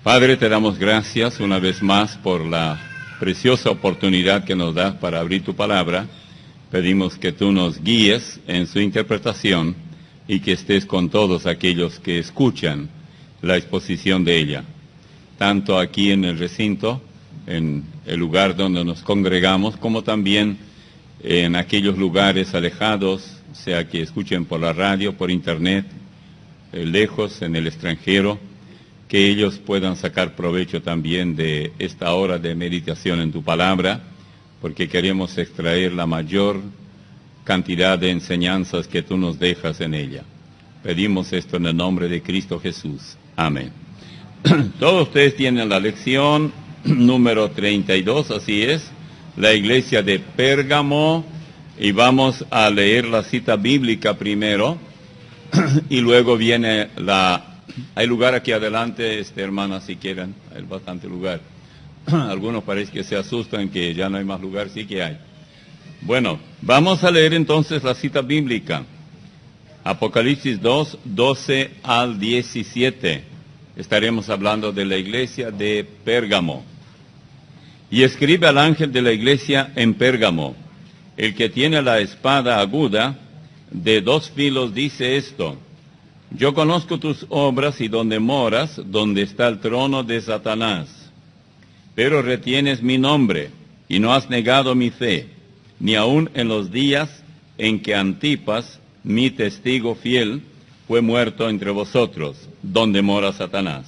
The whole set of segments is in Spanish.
Padre, te damos gracias una vez más por la preciosa oportunidad que nos das para abrir tu palabra. Pedimos que tú nos guíes en su interpretación y que estés con todos aquellos que escuchan la exposición de ella, tanto aquí en el recinto, en el lugar donde nos congregamos, como también en aquellos lugares alejados, sea que escuchen por la radio, por internet, lejos, en el extranjero, que ellos puedan sacar provecho también de esta hora de meditación en tu palabra, porque queremos extraer la mayor cantidad de enseñanzas que tú nos dejas en ella. Pedimos esto en el nombre de Cristo Jesús. Amén. Todos ustedes tienen la lección número 32, así es, la iglesia de Pérgamo, y vamos a leer la cita bíblica primero, y luego viene Hay lugar aquí adelante, hermanas, si quieren, hay bastante lugar. Algunos parece que se asustan que ya no hay más lugar, sí que hay. Bueno, vamos a leer entonces la cita bíblica. Apocalipsis 2, 12 al 17. Estaremos hablando de la iglesia de Pérgamo. Y escribe al ángel de la iglesia en Pérgamo: el que tiene la espada aguda de 2 filos dice esto: yo conozco tus obras y donde moras, donde está el trono de Satanás. Pero retienes mi nombre y no has negado mi fe, ni aun en los días en que Antipas, mi testigo fiel, fue muerto entre vosotros, donde mora Satanás.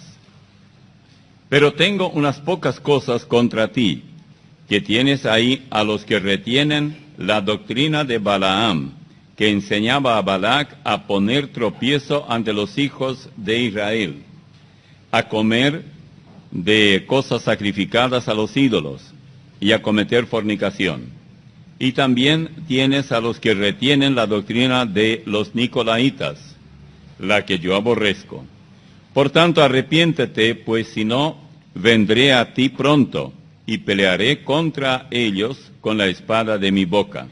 Pero tengo unas pocas cosas contra ti, que tienes ahí a los que retienen la doctrina de Balaam, que enseñaba a Balac a poner tropiezo ante los hijos de Israel, a comer de cosas sacrificadas a los ídolos y a cometer fornicación. Y también tienes a los que retienen la doctrina de los Nicolaitas, la que yo aborrezco. Por tanto, arrepiéntete, pues si no, vendré a ti pronto y pelearé contra ellos con la espada de mi boca.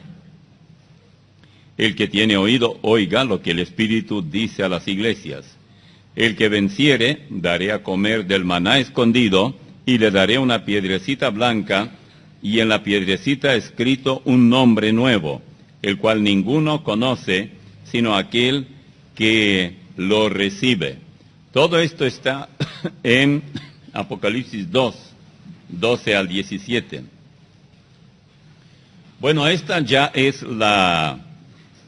El que tiene oído, oiga lo que el Espíritu dice a las iglesias. El que venciere, daré a comer del maná escondido, y le daré una piedrecita blanca, y en la piedrecita escrito un nombre nuevo, el cual ninguno conoce, sino aquel que lo recibe. Todo esto está en Apocalipsis 2, 12 al 17. Bueno, esta ya es la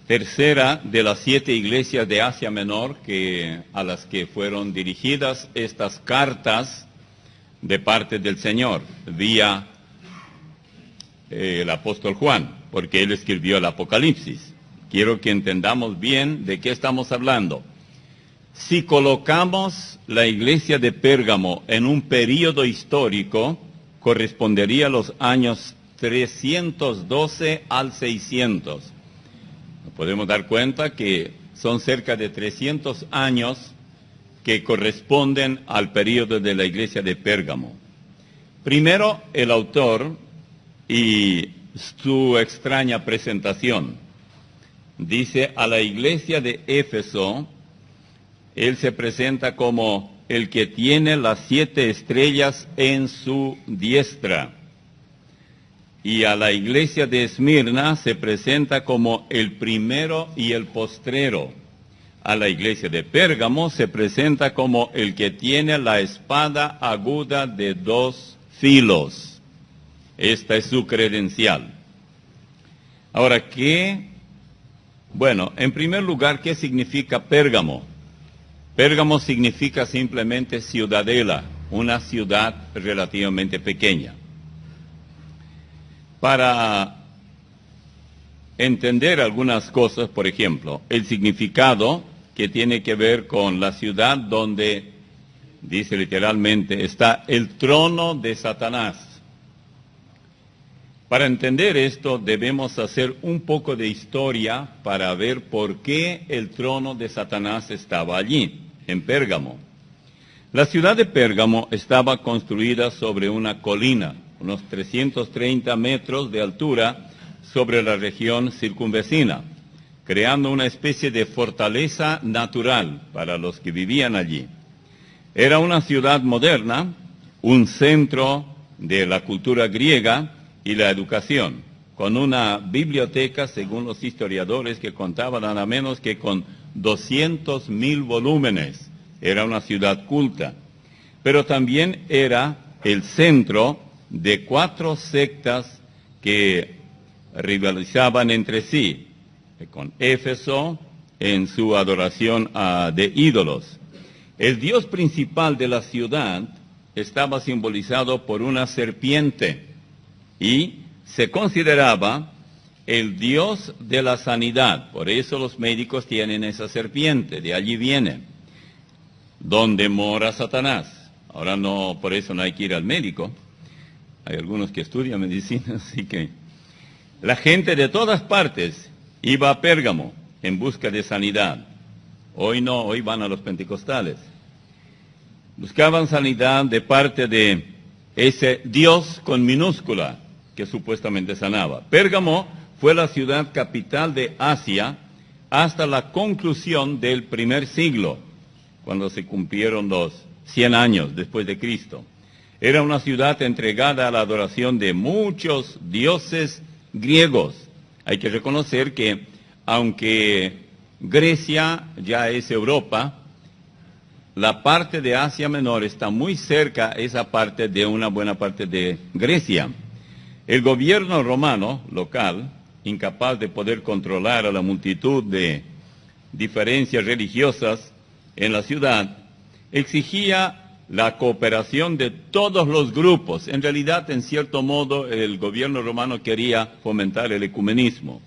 tercera de las 7 iglesias de Asia Menor a las que fueron dirigidas estas cartas de parte del Señor, vía el apóstol Juan, porque él escribió el Apocalipsis. Quiero que entendamos bien de qué estamos hablando. Si colocamos la iglesia de Pérgamo en un período histórico, correspondería a los años 312 al 600. Podemos dar cuenta que son cerca de 300 años que corresponden al período de la iglesia de Pérgamo. Primero, el autor y su extraña presentación. Dice: a la iglesia de Éfeso, él se presenta como el que tiene las 7 estrellas en su diestra. Y a la iglesia de Esmirna se presenta como el primero y el postrero. A la iglesia de Pérgamo se presenta como el que tiene la espada aguda de 2 filos. Esta es su credencial. Ahora, bueno, en primer lugar, ¿qué significa Pérgamo? Pérgamo significa simplemente ciudadela, una ciudad relativamente pequeña. Para entender algunas cosas, por ejemplo, el significado que tiene que ver con la ciudad donde, dice literalmente, está el trono de Satanás. Para entender esto debemos hacer un poco de historia para ver por qué el trono de Satanás estaba allí, en Pérgamo. La ciudad de Pérgamo estaba construida sobre una colina, unos 330 metros de altura sobre la región circunvecina, creando una especie de fortaleza natural para los que vivían allí. Era una ciudad moderna, un centro de la cultura griega y la educación, con una biblioteca, según los historiadores, que contaba nada menos que con 200.000 volúmenes. Era una ciudad culta, pero también era el centro de 4 sectas que rivalizaban entre sí, con Éfeso en su adoración de ídolos. El dios principal de la ciudad estaba simbolizado por una serpiente y se consideraba el dios de la sanidad. Por eso los médicos tienen esa serpiente, de allí viene, donde mora Satanás. Ahora no, por eso no hay que ir al médico. Hay algunos que estudian medicina, así que la gente de todas partes iba a Pérgamo en busca de sanidad. Hoy no, hoy van a los pentecostales. Buscaban sanidad de parte de ese Dios con minúscula que supuestamente sanaba. Pérgamo fue la ciudad capital de Asia hasta la conclusión del primer siglo, cuando se cumplieron los 100 años después de Cristo. Era una ciudad entregada a la adoración de muchos dioses griegos. Hay que reconocer que, aunque Grecia ya es Europa, la parte de Asia Menor está muy cerca, esa parte, de una buena parte de Grecia. El gobierno romano local, incapaz de poder controlar a la multitud de diferencias religiosas en la ciudad, exigía la cooperación de todos los grupos. En realidad, en cierto modo, el gobierno romano quería fomentar el ecumenismo.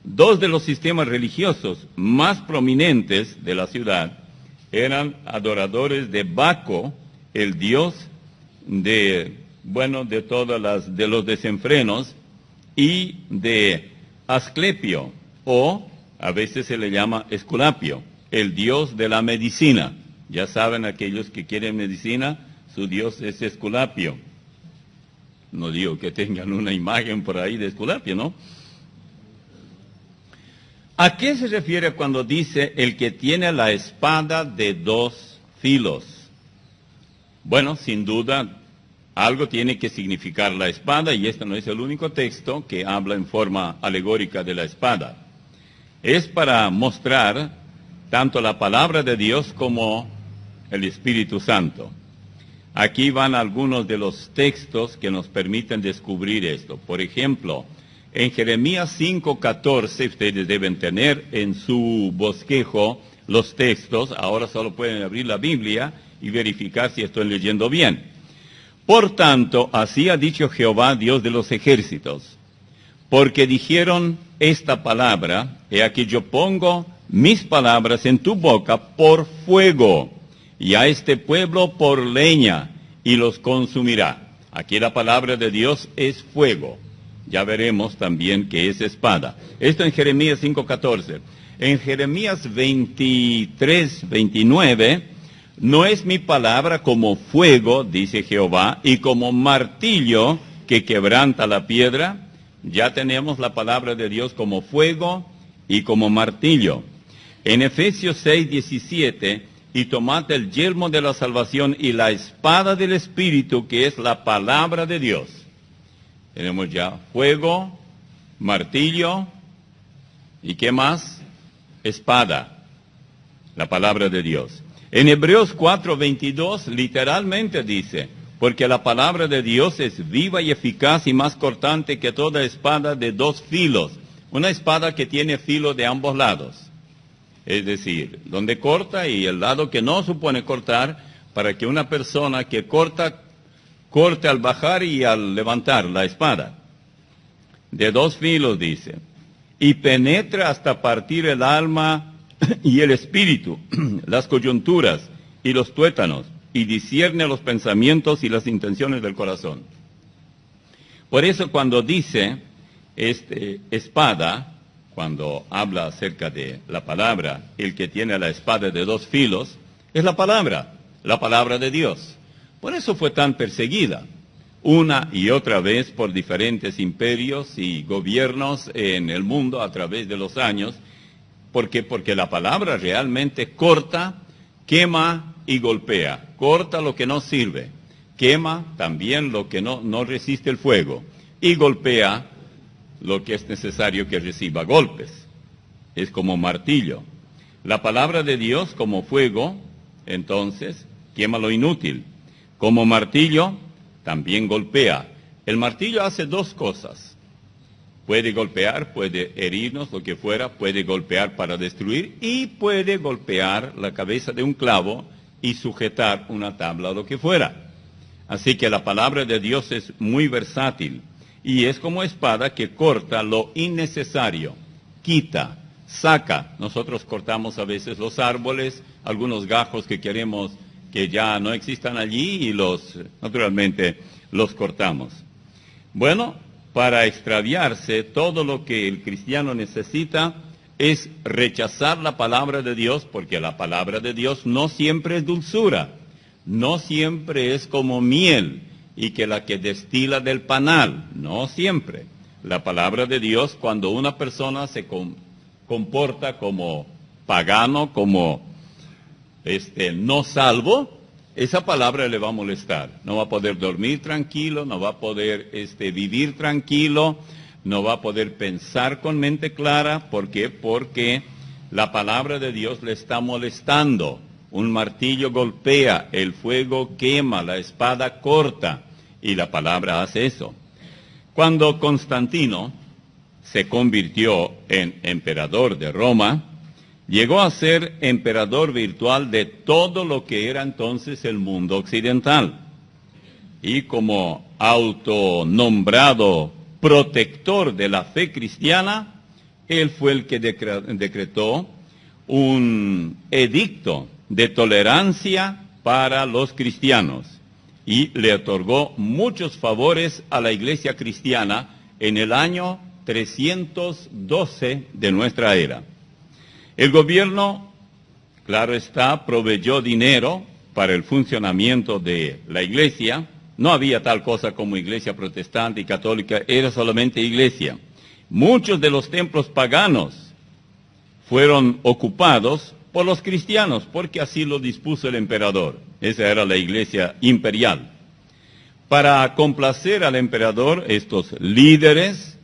2 de los sistemas religiosos más prominentes de la ciudad eran adoradores de Baco, el dios de los desenfrenos, y de Asclepio, o a veces se le llama Esculapio, el dios de la medicina. Ya saben, aquellos que quieren medicina, su dios es Esculapio. No digo que tengan una imagen por ahí de Esculapio, ¿no? ¿A qué se refiere cuando dice el que tiene la espada de 2 filos? Bueno, sin duda, algo tiene que significar la espada, y este no es el único texto que habla en forma alegórica de la espada. Es para mostrar tanto la palabra de Dios como el Espíritu Santo. Aquí van algunos de los textos que nos permiten descubrir esto. Por ejemplo, en Jeremías 5:14, ustedes deben tener en su bosquejo los textos. Ahora solo pueden abrir la Biblia y verificar si estoy leyendo bien. Por tanto, así ha dicho Jehová, Dios de los ejércitos, porque dijeron esta palabra, he aquí yo pongo mis palabras en tu boca por fuego, y a este pueblo por leña, y los consumirá. Aquí la palabra de Dios es fuego. Ya veremos también que es espada. Esto en Jeremías 5:14. En Jeremías 23:29, no es mi palabra como fuego, dice Jehová, y como martillo que quebranta la piedra. Ya tenemos la palabra de Dios como fuego y como martillo. En Efesios 6:17, y tomad el yelmo de la salvación y la espada del Espíritu, que es la palabra de Dios. Tenemos ya fuego, martillo, ¿y qué más? Espada, la palabra de Dios. En Hebreos 4:22 literalmente dice, porque la palabra de Dios es viva y eficaz y más cortante que toda espada de 2 filos. Una espada que tiene filo de ambos lados. Es decir, donde corta y el lado que no supone cortar, para que una persona que corta, corte al bajar y al levantar la espada. De 2 filos, dice, y penetra hasta partir el alma y el espíritu, las coyunturas y los tuétanos, y discierne los pensamientos y las intenciones del corazón. Por eso cuando dice espada, cuando habla acerca de la palabra, el que tiene la espada de 2 filos, es la palabra de Dios. Por eso fue tan perseguida, una y otra vez por diferentes imperios y gobiernos en el mundo a través de los años. ¿Por qué? Porque la palabra realmente corta, quema y golpea. corta lo que no sirve, quema también lo que no resiste el fuego y golpea lo que es necesario que reciba golpes. Es como martillo. La palabra de Dios como fuego, entonces, quema lo inútil. Como martillo, también golpea. El martillo hace dos cosas. Puede golpear, puede herirnos, lo que fuera, puede golpear para destruir y puede golpear la cabeza de un clavo y sujetar una tabla o lo que fuera. Así que la palabra de Dios es muy versátil y es como espada que corta lo innecesario, quita, saca. Nosotros cortamos a veces los árboles, algunos gajos que queremos que ya no existan allí y naturalmente los cortamos. Bueno, para extraviarse, todo lo que el cristiano necesita es rechazar la palabra de Dios, porque la palabra de Dios no siempre es dulzura, no siempre es como miel, y que la que destila del panal, no siempre. La palabra de Dios, cuando una persona se comporta como pagano, como no salvo, esa palabra le va a molestar. No va a poder dormir tranquilo, no va a poder vivir tranquilo, no va a poder pensar con mente clara. ¿Por qué? Porque la palabra de Dios le está molestando. Un martillo golpea, el fuego quema, la espada corta, y la palabra hace eso. Cuando Constantino se convirtió en emperador de Roma, llegó a ser emperador virtual de todo lo que era entonces el mundo occidental. Y como autonombrado protector de la fe cristiana, él fue el que decretó un edicto de tolerancia para los cristianos y le otorgó muchos favores a la iglesia cristiana en el año 312 de nuestra era. El gobierno, claro está, proveyó dinero para el funcionamiento de la iglesia. No había tal cosa como iglesia protestante y católica, era solamente iglesia. Muchos de los templos paganos fueron ocupados por los cristianos, porque así lo dispuso el emperador. Esa era la iglesia imperial. Para complacer al emperador, estos líderes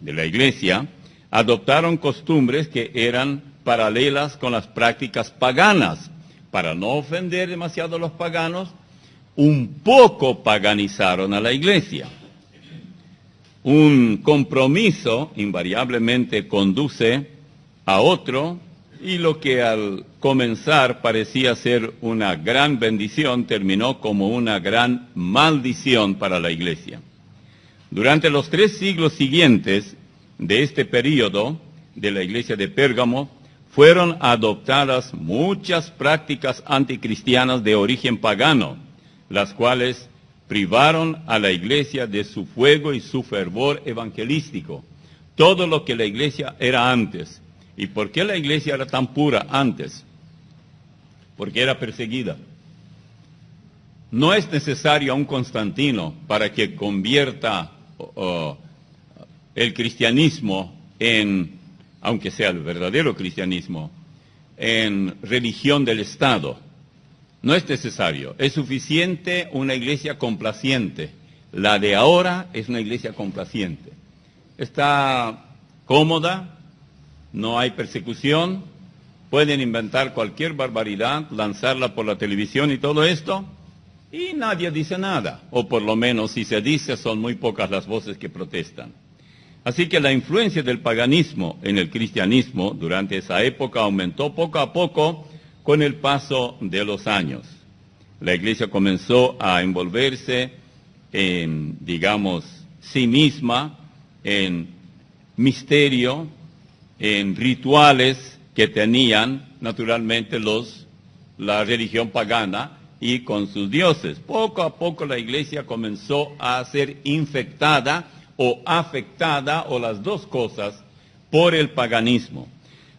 de la iglesia adoptaron costumbres que eran paralelas con las prácticas paganas. Para no ofender demasiado a los paganos, un poco paganizaron a la iglesia. Un compromiso invariablemente conduce a otro, y lo que al comenzar parecía ser una gran bendición, terminó como una gran maldición para la iglesia. Durante los 3 siglos siguientes de este período de la iglesia de Pérgamo, fueron adoptadas muchas prácticas anticristianas de origen pagano, las cuales privaron a la iglesia de su fuego y su fervor evangelístico. Todo lo que la iglesia era antes. ¿Y por qué la iglesia era tan pura antes? Porque era perseguida. No es necesario a un Constantino para que convierta el cristianismo aunque sea el verdadero cristianismo, en religión del Estado. No es necesario. Es suficiente una iglesia complaciente. La de ahora es una iglesia complaciente. Está cómoda, no hay persecución, pueden inventar cualquier barbaridad, lanzarla por la televisión y todo esto, y nadie dice nada. O por lo menos, si se dice, son muy pocas las voces que protestan. Así que la influencia del paganismo en el cristianismo durante esa época aumentó poco a poco con el paso de los años. La iglesia comenzó a envolverse en, digamos, sí misma, en misterio, en rituales que tenían naturalmente la religión pagana y con sus dioses. Poco a poco la iglesia comenzó a ser infectada o afectada, o las dos cosas, por el paganismo.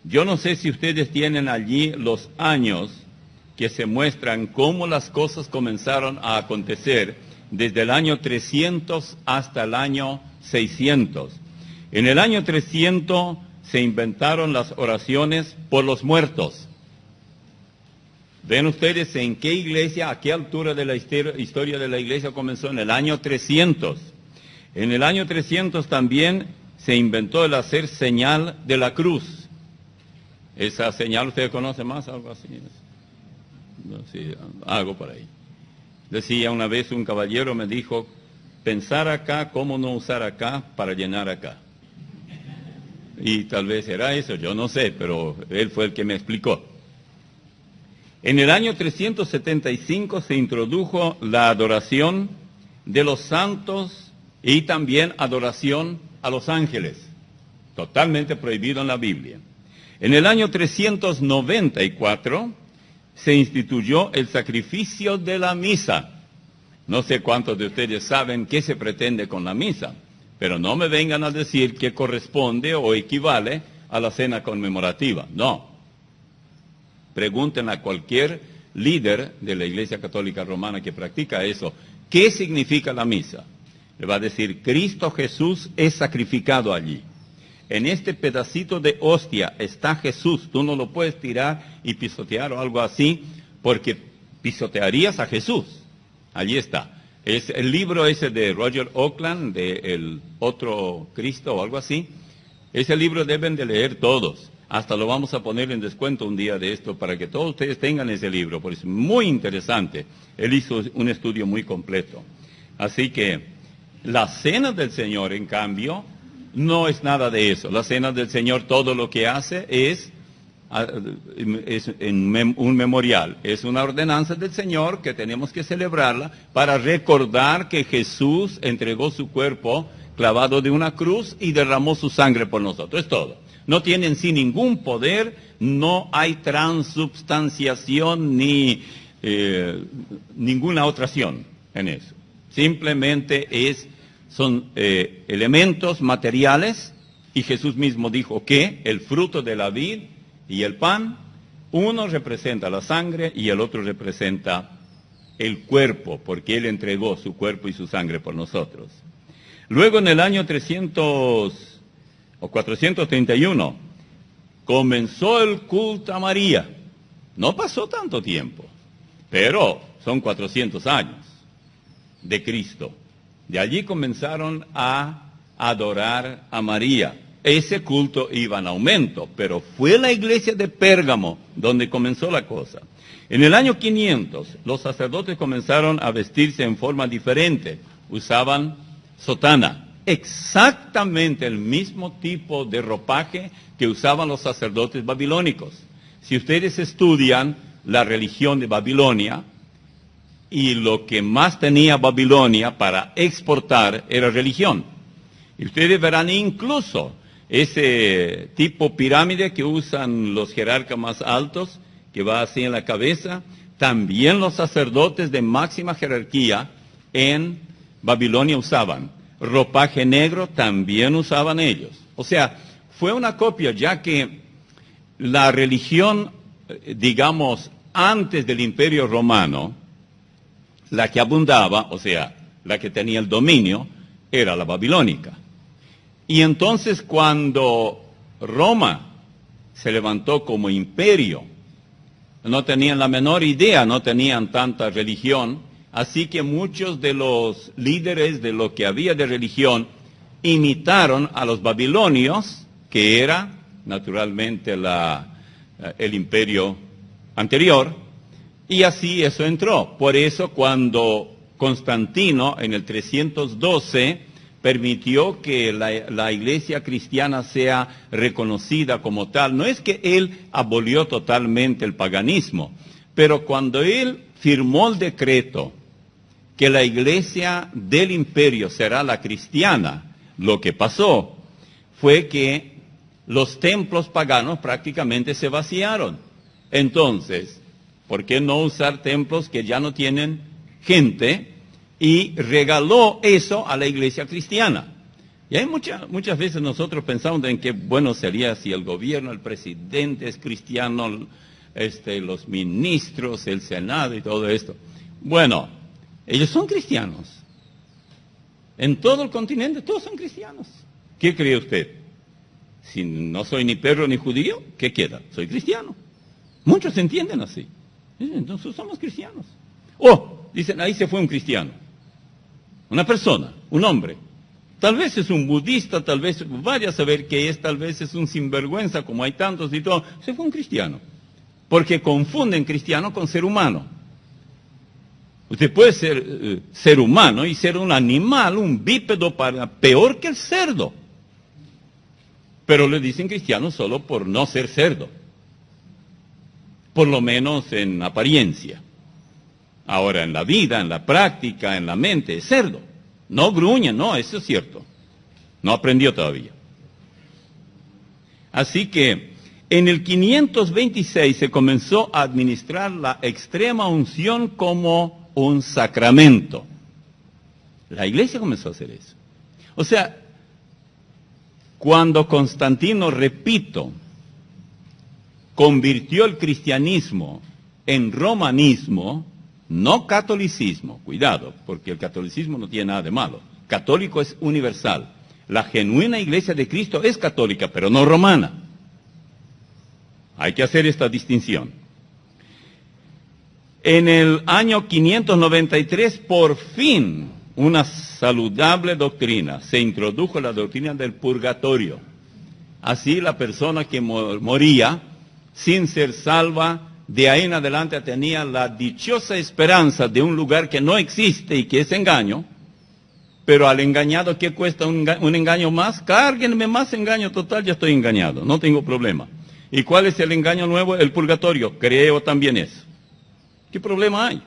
Yo no sé si ustedes tienen allí los años que se muestran cómo las cosas comenzaron a acontecer desde el año 300 hasta el año 600. En el año 300 se inventaron las oraciones por los muertos. ¿Ven ustedes en qué iglesia, a qué altura de la historia de la iglesia comenzó? En el año 300. En el año 300 también se inventó el hacer señal de la cruz. Esa señal, ¿ustedes conocen más? Algo así. No, sí, algo por ahí. Decía una vez un caballero, me dijo, pensar acá, cómo no usar acá para llenar acá. Y tal vez era eso, yo no sé, pero él fue el que me explicó. En el año 375 se introdujo la adoración de los santos y también adoración a los ángeles, totalmente prohibido en la Biblia. En el año 394 se instituyó el sacrificio de la misa. No sé cuántos de ustedes saben qué se pretende con la misa, pero no me vengan a decir que corresponde o equivale a la cena conmemorativa. No. Pregunten a cualquier líder de la Iglesia Católica Romana que practica eso, ¿qué significa la misa? Le va a decir, Cristo Jesús es sacrificado allí. En este pedacito de hostia está Jesús. Tú no lo puedes tirar y pisotear o algo así, porque pisotearías a Jesús. Allí está. Es el libro ese de Roger Oakland, de El Otro Cristo o algo así. Ese libro deben de leer todos. Hasta lo vamos a poner en descuento un día de esto para que todos ustedes tengan ese libro, porque es muy interesante. Él hizo un estudio muy completo. Así que la cena del Señor, en cambio, no es nada de eso. La cena del Señor, todo lo que hace es un memorial. Es una ordenanza del Señor que tenemos que celebrarla para recordar que Jesús entregó su cuerpo clavado de una cruz y derramó su sangre por nosotros. Es todo. No tiene en sí ningún poder, no hay transubstanciación ni ninguna otra acción en eso. Simplemente son elementos materiales, y Jesús mismo dijo que el fruto de la vid y el pan, uno representa la sangre y el otro representa el cuerpo, porque Él entregó su cuerpo y su sangre por nosotros. Luego en el año 431 comenzó el culto a María. No pasó tanto tiempo, pero son 400 años de Cristo. De allí comenzaron a adorar a María. Ese culto iba en aumento, pero fue la iglesia de Pérgamo donde comenzó la cosa. En el año 500, los sacerdotes comenzaron a vestirse en forma diferente. Usaban sotana, exactamente el mismo tipo de ropaje que usaban los sacerdotes babilónicos. Si ustedes estudian la religión de Babilonia, y lo que más tenía Babilonia para exportar era religión. Y ustedes verán incluso ese tipo pirámide que usan los jerarcas más altos, que va así en la cabeza. También los sacerdotes de máxima jerarquía en Babilonia usaban. Ropaje negro también usaban ellos. O sea, fue una copia, ya que la religión, digamos, antes del Imperio Romano, la que abundaba, o sea, la que tenía el dominio, era la babilónica. Y entonces cuando Roma se levantó como imperio, no tenían la menor idea, no tenían tanta religión, así que muchos de los líderes de lo que había de religión imitaron a los babilonios, que era naturalmente el imperio anterior, y así eso entró. Por eso cuando Constantino en el 312 permitió que la iglesia cristiana sea reconocida como tal, no es que él abolió totalmente el paganismo, pero cuando él firmó el decreto que la iglesia del imperio será la cristiana, lo que pasó fue que los templos paganos prácticamente se vaciaron. Entonces, ¿por qué no usar templos que ya no tienen gente? Y regaló eso a la iglesia cristiana. Y hay muchas veces nosotros pensamos en qué bueno sería si el gobierno, el presidente es cristiano, los ministros, el Senado y todo esto. Bueno, ellos son cristianos. En todo el continente todos son cristianos. ¿Qué cree usted? Si no soy ni perro ni judío, ¿qué queda? Soy cristiano. Muchos entienden así. Entonces somos cristianos. Oh, dicen, ahí se fue un cristiano. Una persona, un hombre. Tal vez es un budista, tal vez, vaya a saber qué es, tal vez es un sinvergüenza, como hay tantos y todo. Se fue un cristiano. Porque confunden cristiano con ser humano. Usted puede ser ser humano y ser un animal, un bípedo, peor que el cerdo. Pero le dicen cristiano solo por no ser cerdo. Por lo menos en apariencia. Ahora, en la vida, en la práctica, en la mente, es cerdo. No gruñe, no, eso es cierto. No aprendió todavía. Así que en el 526 se comenzó a administrar la extrema unción como un sacramento. La iglesia comenzó a hacer eso. O sea, cuando Constantino, repito, convirtió el cristianismo en romanismo, no catolicismo, cuidado, porque el catolicismo no tiene nada de malo. Católico es universal. La genuina iglesia de Cristo es católica, pero no romana. Hay que hacer esta distinción. En el año 593, por fin, una saludable doctrina. Se introdujo la doctrina del purgatorio. Así la persona que moría sin ser salva, de ahí en adelante tenía la dichosa esperanza de un lugar que no existe y que es engaño, pero al engañado, ¿qué cuesta un engaño más? Cárguenme más engaño, total, ya estoy engañado, no tengo problema. ¿Y cuál es el engaño nuevo? El purgatorio, creo también eso. ¿Qué problema hay?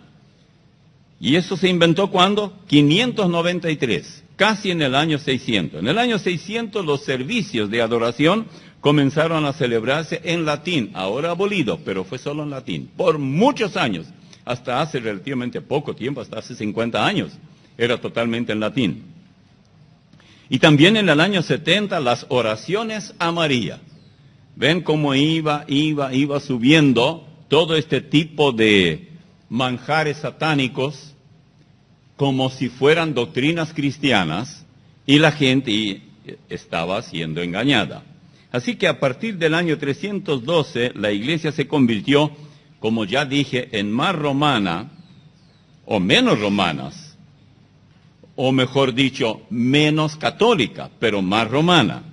Y eso se inventó ¿cuándo? 593, casi en el año 600. En el año 600 los servicios de adoración comenzaron a celebrarse en latín, ahora abolido, pero fue solo en latín, por muchos años, hasta hace relativamente poco tiempo, hasta hace 50 años, era totalmente en latín. Y también en el año 70 las oraciones a María. Ven cómo iba subiendo todo este tipo de manjares satánicos, como si fueran doctrinas cristianas, y la gente estaba siendo engañada. Así que a partir del año 312, la iglesia se convirtió, como ya dije, en más romana, o menos romanas, o mejor dicho, menos católica, pero más romana.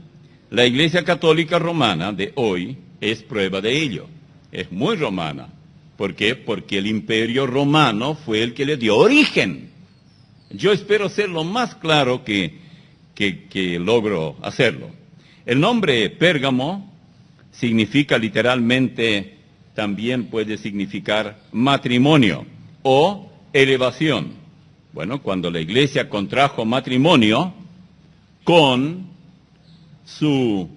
La iglesia católica romana de hoy es prueba de ello. Es muy romana. ¿Por qué? Porque el imperio romano fue el que le dio origen. Yo espero ser lo más claro que logro hacerlo. El nombre Pérgamo significa literalmente, también puede significar matrimonio o elevación. Bueno, cuando la iglesia contrajo matrimonio con su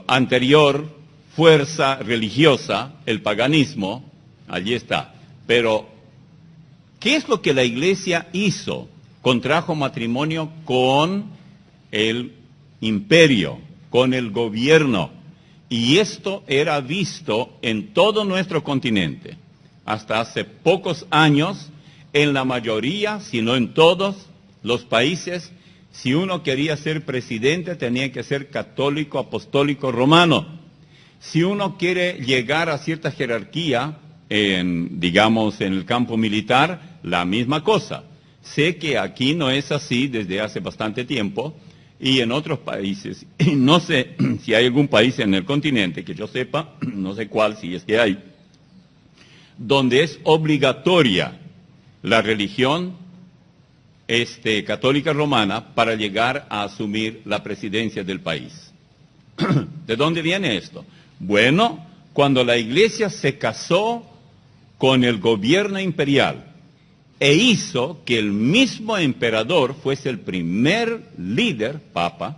anterior fuerza religiosa, el paganismo, allí está. Pero, ¿qué es lo que la iglesia hizo? Contrajo matrimonio con el imperio, con el gobierno. Y esto era visto en todo nuestro continente. Hasta hace pocos años, en la mayoría, si no en todos los países, si uno quería ser presidente, tenía que ser católico, apostólico, romano. Si uno quiere llegar a cierta jerarquía, digamos, en el campo militar, la misma cosa. Sé que aquí no es así desde hace bastante tiempo, y en otros países, y no sé si hay algún país en el continente, que yo sepa, no sé cuál, si es que hay, donde es obligatoria la religión católica romana para llegar a asumir la presidencia del país. ¿De dónde viene esto? Bueno, cuando la iglesia se casó con el gobierno imperial e hizo que el mismo emperador fuese el primer líder, papa,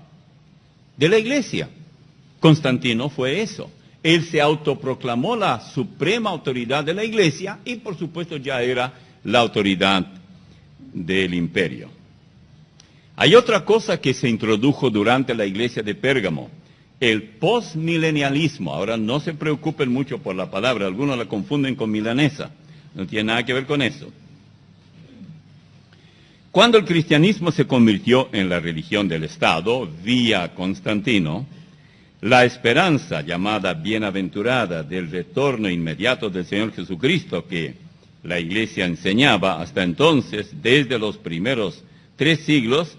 de la iglesia. Constantino fue eso. Él se autoproclamó la suprema autoridad de la iglesia y por supuesto ya era la autoridad del imperio. Hay otra cosa que se introdujo durante la iglesia de Pérgamo, el postmilenialismo. Ahora no se preocupen mucho por la palabra, algunos la confunden con milanesa, no tiene nada que ver con eso. Cuando el cristianismo se convirtió en la religión del Estado, vía Constantino, La esperanza llamada bienaventurada del retorno inmediato del Señor Jesucristo que la Iglesia enseñaba hasta entonces, desde los primeros 3 siglos,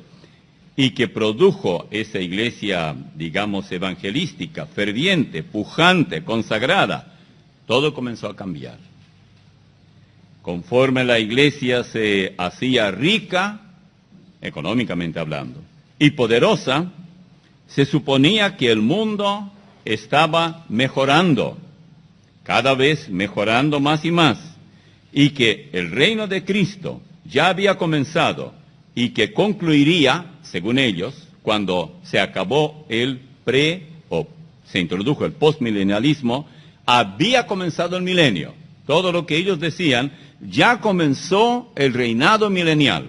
y que produjo esa Iglesia, digamos, evangelística, ferviente, pujante, consagrada, todo comenzó a cambiar. Conforme la Iglesia se hacía rica, económicamente hablando, y poderosa, se suponía que el mundo estaba mejorando, cada vez mejorando más y más, y que el reino de Cristo ya había comenzado y que concluiría, según ellos, cuando se acabó se introdujo el postmilenialismo, había comenzado el milenio. Todo lo que ellos decían, ya comenzó el reinado milenial.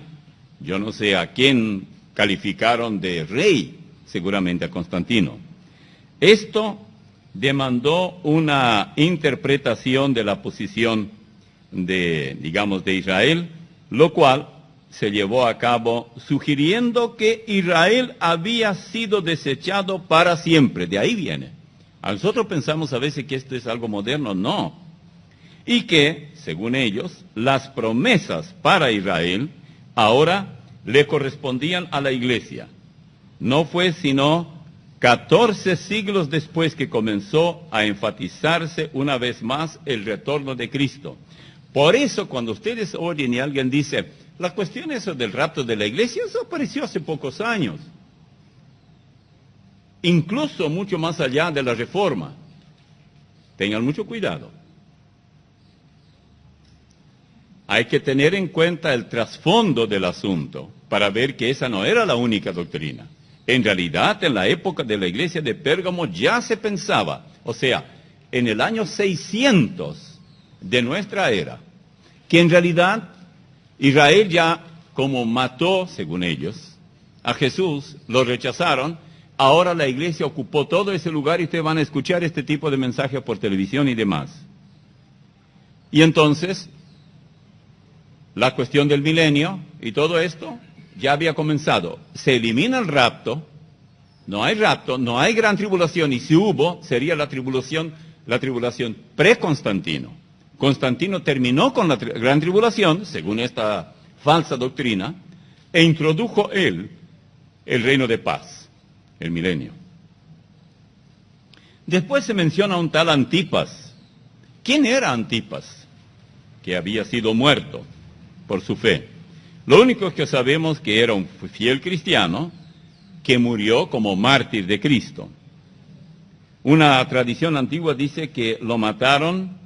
Yo no sé a quién calificaron de rey, seguramente a Constantino. Esto demandó una interpretación de la posición de Israel, lo cual se llevó a cabo sugiriendo que Israel había sido desechado para siempre. De ahí viene. A nosotros pensamos a veces que esto es algo moderno, no. Y que, según ellos, las promesas para Israel ahora le correspondían a la Iglesia. No fue sino 14 siglos después que comenzó a enfatizarse una vez más el retorno de Cristo. Por eso, cuando ustedes oyen y alguien dice, la cuestión eso del rapto de la Iglesia, eso apareció hace pocos años. Incluso mucho más allá de la Reforma. Tengan mucho cuidado. Hay que tener en cuenta el trasfondo del asunto para ver que esa no era la única doctrina. En realidad, en la época de la iglesia de Pérgamo ya se pensaba, o sea, en el año 600 de nuestra era, que en realidad Israel ya, como mató, según ellos, a Jesús, lo rechazaron, ahora la iglesia ocupó todo ese lugar y ustedes van a escuchar este tipo de mensajes por televisión y demás. Y entonces, la cuestión del milenio y todo esto ya había comenzado. Se elimina el rapto, no hay gran tribulación, y si hubo, sería la tribulación pre-Constantino. Constantino terminó con la gran tribulación, según esta falsa doctrina, e introdujo él el reino de paz, el milenio. Después se menciona un tal Antipas. ¿Quién era Antipas? Que había sido muerto por su fe. Lo único que sabemos que era un fiel cristiano que murió como mártir de Cristo. Una tradición antigua dice que lo mataron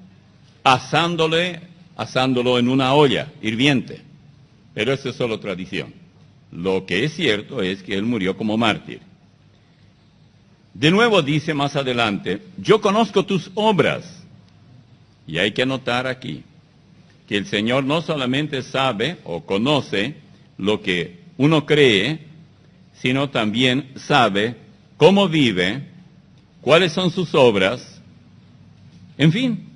asándolo en una olla hirviente, pero eso es solo tradición. Lo que es cierto es que él murió como mártir. De nuevo dice más adelante, yo conozco tus obras, y hay que anotar aquí, que el Señor no solamente sabe o conoce lo que uno cree, sino también sabe cómo vive, cuáles son sus obras. En fin,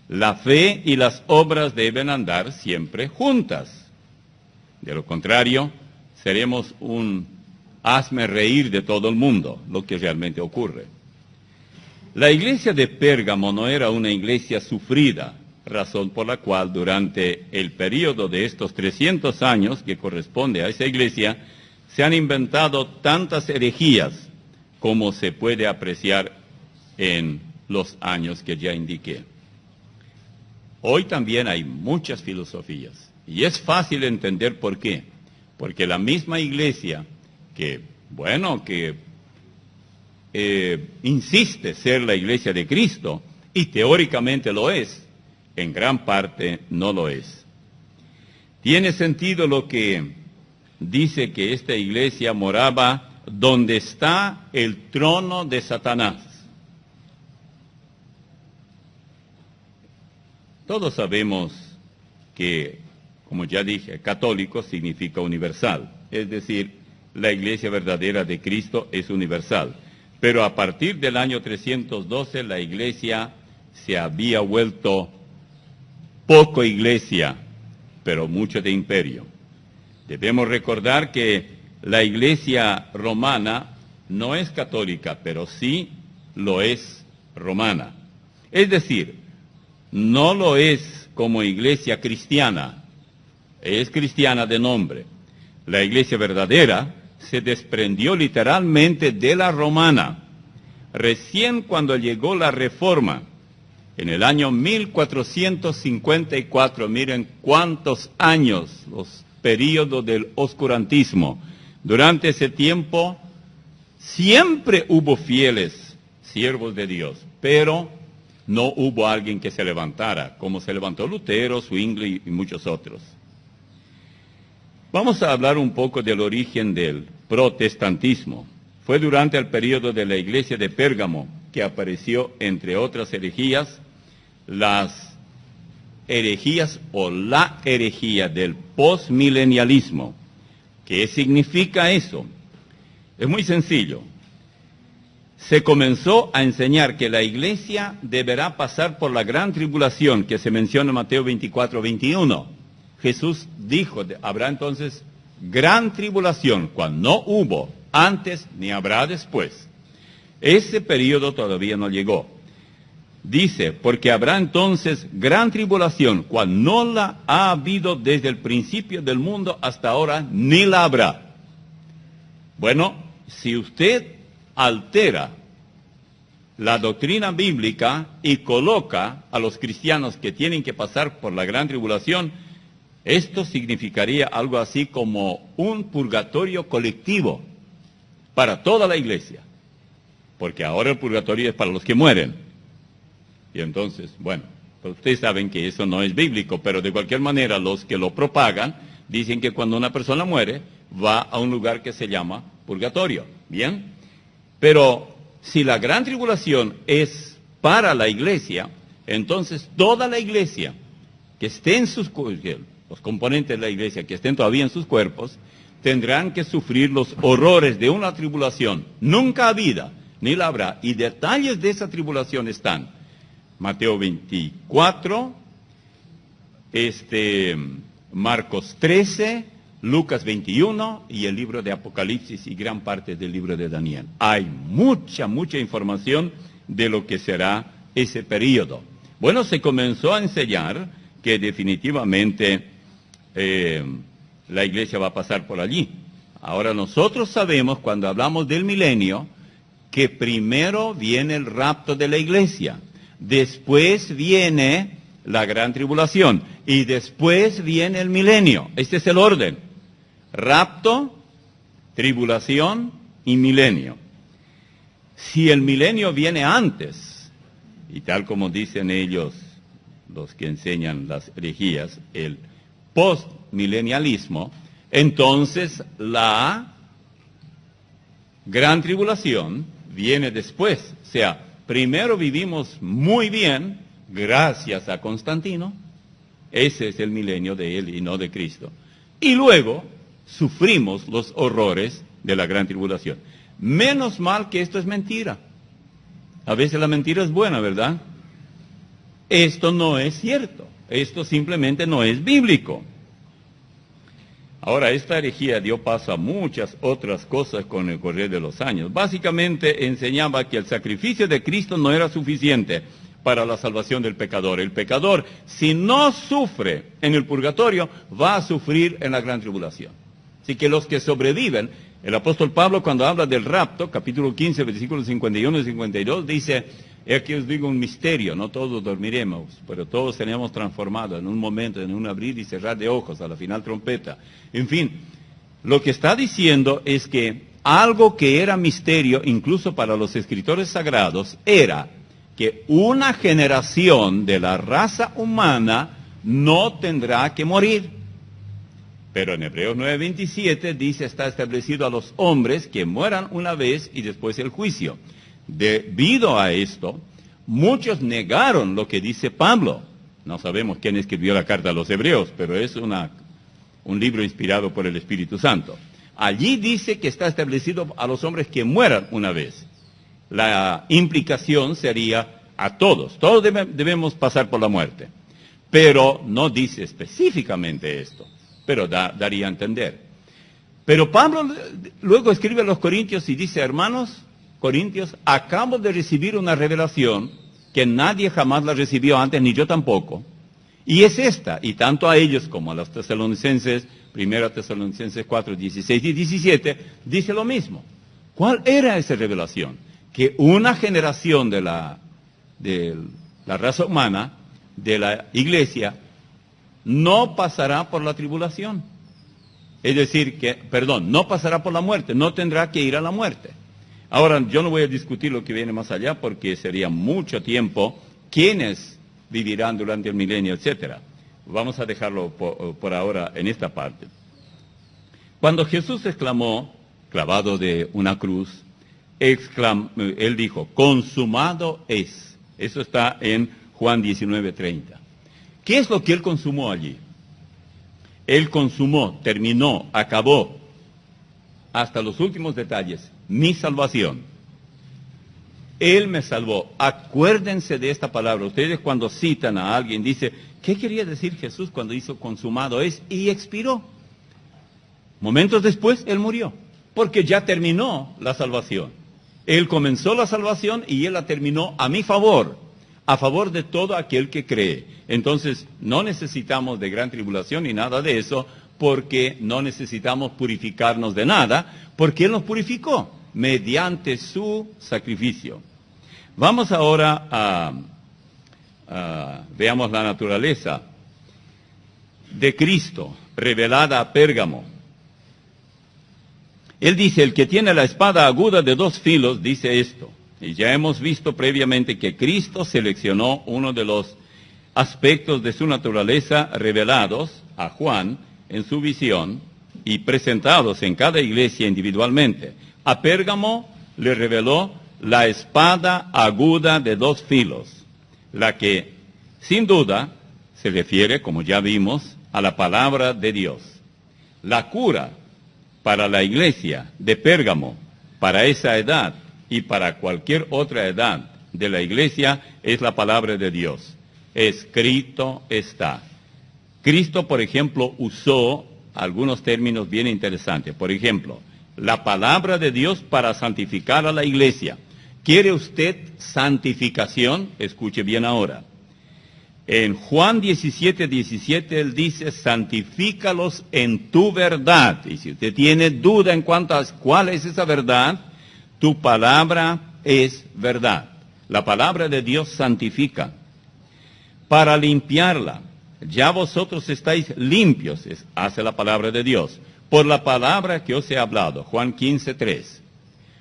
la fe y las obras deben andar siempre juntas. De lo contrario, seremos un hazme reír de todo el mundo, lo que realmente ocurre. La iglesia de Pérgamo no era una iglesia sufrida, razón por la cual durante el periodo de estos 300 años que corresponde a esa iglesia, se han inventado tantas herejías como se puede apreciar en los años que ya indiqué. Hoy también hay muchas filosofías, y es fácil entender por qué. Porque la misma iglesia que insiste ser la iglesia de Cristo, y teóricamente lo es, en gran parte no lo es. Tiene sentido lo que dice que esta iglesia moraba donde está el trono de Satanás. Todos sabemos que, como ya dije, católico significa universal, es decir, la iglesia verdadera de Cristo es universal. Pero a partir del año 312 la iglesia se había vuelto poco iglesia, pero mucho de imperio. Debemos recordar que la iglesia romana no es católica, pero sí lo es romana. Es decir, no lo es como iglesia cristiana, es cristiana de nombre. La iglesia verdadera se desprendió literalmente de la romana. Recién cuando llegó la Reforma, en el año 1454, miren cuántos años, los períodos del oscurantismo. Durante ese tiempo siempre hubo fieles siervos de Dios, pero no hubo alguien que se levantara, como se levantó Lutero, Zwingli y muchos otros. Vamos a hablar un poco del origen del protestantismo. Fue durante el período de la iglesia de Pérgamo que apareció, entre otras herejías, las herejías o la herejía del postmilenialismo. ¿Qué significa eso? Es muy sencillo. Se comenzó a enseñar que la iglesia deberá pasar por la gran tribulación que se menciona en Mateo 24:21. Jesús dijo, habrá entonces gran tribulación, cuando no hubo antes ni habrá después. Ese periodo todavía no llegó. Dice, porque habrá entonces gran tribulación, cual no la ha habido desde el principio del mundo hasta ahora, ni la habrá. Bueno, si usted altera la doctrina bíblica y coloca a los cristianos que tienen que pasar por la gran tribulación, esto significaría algo así como un purgatorio colectivo para toda la iglesia. Porque ahora el purgatorio es para los que mueren. Y entonces, bueno, pues ustedes saben que eso no es bíblico, pero de cualquier manera los que lo propagan dicen que cuando una persona muere va a un lugar que se llama purgatorio. ¿Bien? Pero si la gran tribulación es para la iglesia, entonces toda la iglesia que esté en sus cuerpos, los componentes de la iglesia que estén todavía en sus cuerpos, tendrán que sufrir los horrores de una tribulación nunca habida, ni la habrá. Y detalles de esa tribulación están Mateo 24, Marcos 13, Lucas 21 y el libro de Apocalipsis y gran parte del libro de Daniel. Hay mucha información de lo que será ese período. Bueno, se comenzó a enseñar que definitivamente la iglesia va a pasar por allí. Ahora nosotros sabemos, cuando hablamos del milenio, que primero viene el rapto de la iglesia. Después viene la gran tribulación y después viene el milenio. Este es el orden: rapto, tribulación y milenio. Si el milenio viene antes, y tal como dicen ellos, los que enseñan las herejías, el postmilenialismo, entonces la gran tribulación viene después. O sea, primero vivimos muy bien, gracias a Constantino. Ese es el milenio de él y no de Cristo. Y luego sufrimos los horrores de la gran tribulación. Menos mal que esto es mentira. A veces la mentira es buena, ¿verdad? Esto no es cierto. Esto simplemente no es bíblico. Ahora, esta herejía dio paso a muchas otras cosas con el correr de los años. Básicamente enseñaba que el sacrificio de Cristo no era suficiente para la salvación del pecador. El pecador, si no sufre en el purgatorio, va a sufrir en la gran tribulación. Así que los que sobreviven, el apóstol Pablo, cuando habla del rapto, capítulo 15, versículos 51 y 52, dice: he aquí os digo un misterio, no todos dormiremos, pero todos seremos transformados en un momento, en un abrir y cerrar de ojos, a la final trompeta. En fin, lo que está diciendo es que algo que era misterio, incluso para los escritores sagrados, era que una generación de la raza humana no tendrá que morir. Pero en Hebreos 9:27 dice: está establecido a los hombres que mueran una vez y después el juicio. Debido a esto, muchos negaron lo que dice Pablo. No sabemos quién escribió la carta a los Hebreos, pero es un libro inspirado por el Espíritu Santo. Allí dice que está establecido a los hombres que mueran una vez. La implicación sería a todos. Todos debemos pasar por la muerte. Pero no dice específicamente esto, pero daría a entender. Pero Pablo luego escribe a los Corintios y dice, hermanos Corintios, acabo de recibir una revelación que nadie jamás la recibió antes, ni yo tampoco. Y es esta, y tanto a ellos como a los tesalonicenses, 1 Tesalonicenses 4, 16 y 17, dice lo mismo. ¿Cuál era esa revelación? Que una generación de la raza humana, de la iglesia, no pasará por la tribulación. Es decir, no pasará por la muerte, no tendrá que ir a la muerte. Ahora, yo no voy a discutir lo que viene más allá porque sería mucho tiempo. ¿Quiénes vivirán durante el milenio, etcétera? Vamos a dejarlo por ahora en esta parte. Cuando Jesús exclamó, clavado de una cruz, él dijo, consumado es. Eso está en Juan 19:30. ¿Qué es lo que él consumó allí? Él consumó, terminó, acabó, hasta los últimos detalles, mi salvación. Él me salvó. Acuérdense de esta palabra. Ustedes cuando citan a alguien, dice, ¿qué quería decir Jesús cuando hizo consumado es? Y expiró. Momentos después, él murió, porque ya terminó la salvación. Él comenzó la salvación y él la terminó a mi favor, a favor de todo aquel que cree. Entonces, no necesitamos de gran tribulación ni nada de eso, porque no necesitamos purificarnos de nada, porque él nos purificó mediante su sacrificio. Vamos ahora veamos la naturaleza de Cristo revelada a Pérgamo. Él dice, el que tiene la espada aguda de 2 filos, dice esto. Y ya hemos visto previamente que Cristo seleccionó uno de los aspectos de su naturaleza revelados a Juan en su visión y presentados en cada iglesia individualmente. A Pérgamo le reveló la espada aguda de 2 filos, la que, sin duda, se refiere, como ya vimos, a la palabra de Dios. La cura para la iglesia de Pérgamo, para esa edad y para cualquier otra edad de la iglesia, es la palabra de Dios. Escrito está. Cristo, por ejemplo, usó algunos términos bien interesantes. Por ejemplo, la palabra de Dios para santificar a la iglesia. ¿Quiere usted santificación? Escuche bien ahora. En Juan 17:17 él dice, santifícalos en tu verdad. Y si usted tiene duda en cuanto a cuál es esa verdad, tu palabra es verdad. La palabra de Dios santifica. Para limpiarla, ya vosotros estáis limpios, hace la palabra de Dios, por la palabra que os he hablado. Juan 15:3.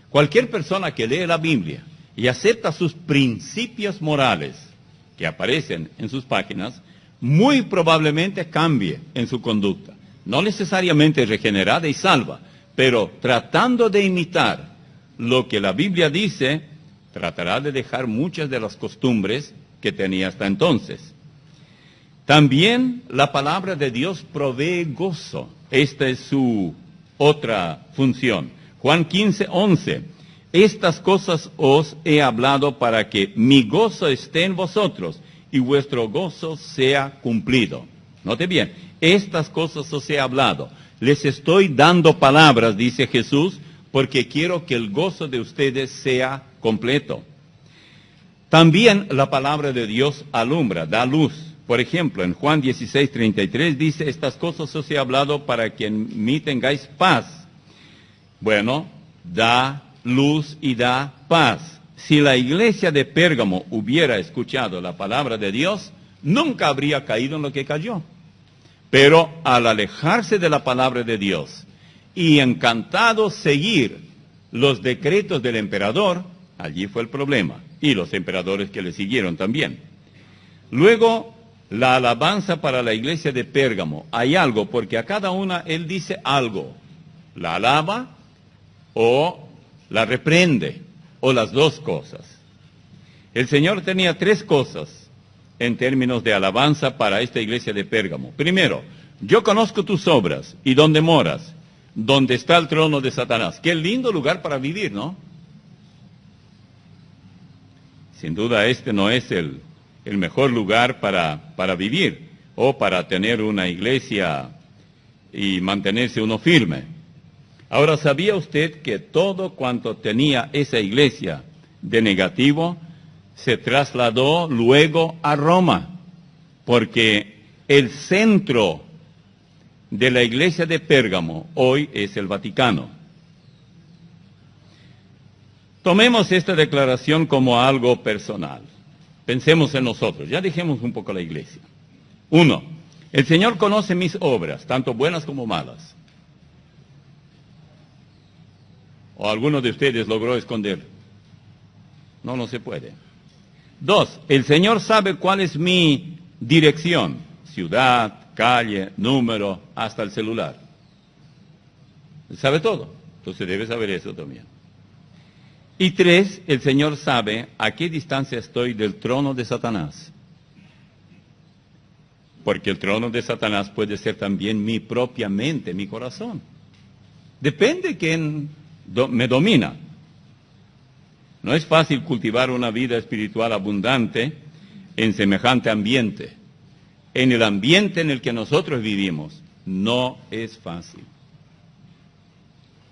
Cualquier persona que lee la Biblia y acepta sus principios morales que aparecen en sus páginas, muy probablemente cambie en su conducta. No necesariamente regenerada y salva, pero tratando de imitar lo que la Biblia dice, tratará de dejar muchas de las costumbres que tenía hasta entonces. También la palabra de Dios provee gozo. Esta es su otra función. Juan 15:11. Estas cosas os he hablado para que mi gozo esté en vosotros y vuestro gozo sea cumplido. Note bien, estas cosas os he hablado. Les estoy dando palabras, dice Jesús, porque quiero que el gozo de ustedes sea completo. También la palabra de Dios alumbra, da luz. Por ejemplo, en Juan 16:33 dice, estas cosas os he hablado para que en mí tengáis paz. Bueno, da luz y da paz. Si la iglesia de Pérgamo hubiera escuchado la palabra de Dios, nunca habría caído en lo que cayó. Pero al alejarse de la palabra de Dios y encantado seguir los decretos del emperador, allí fue el problema. Y los emperadores que le siguieron también. Luego, la alabanza para la iglesia de Pérgamo. Hay algo, porque a cada una él dice algo. La alaba o la reprende, o las dos cosas. El Señor tenía 3 cosas en términos de alabanza para esta iglesia de Pérgamo. Primero, yo conozco tus obras y dónde moras, donde está el trono de Satanás. Qué lindo lugar para vivir, ¿no? Sin duda este no es el mejor lugar para vivir o para tener una iglesia y mantenerse uno firme. Ahora, ¿sabía usted que todo cuanto tenía esa iglesia de negativo se trasladó luego a Roma? Porque el centro de la iglesia de Pérgamo hoy es el Vaticano. Tomemos esta declaración como algo personal. Pensemos en nosotros. Ya dejemos un poco la iglesia. 1. El Señor conoce mis obras, tanto buenas como malas. ¿O alguno de ustedes logró esconder? No se puede. 2. El Señor sabe cuál es mi dirección. Ciudad, calle, número, hasta el celular. Él sabe todo. Entonces debe saber eso también. Y 3. El Señor sabe a qué distancia estoy del trono de Satanás. Porque el trono de Satanás puede ser también mi propia mente, mi corazón. Depende de quién me domina. No es fácil cultivar una vida espiritual abundante en semejante ambiente. En el ambiente en el que nosotros vivimos, no es fácil.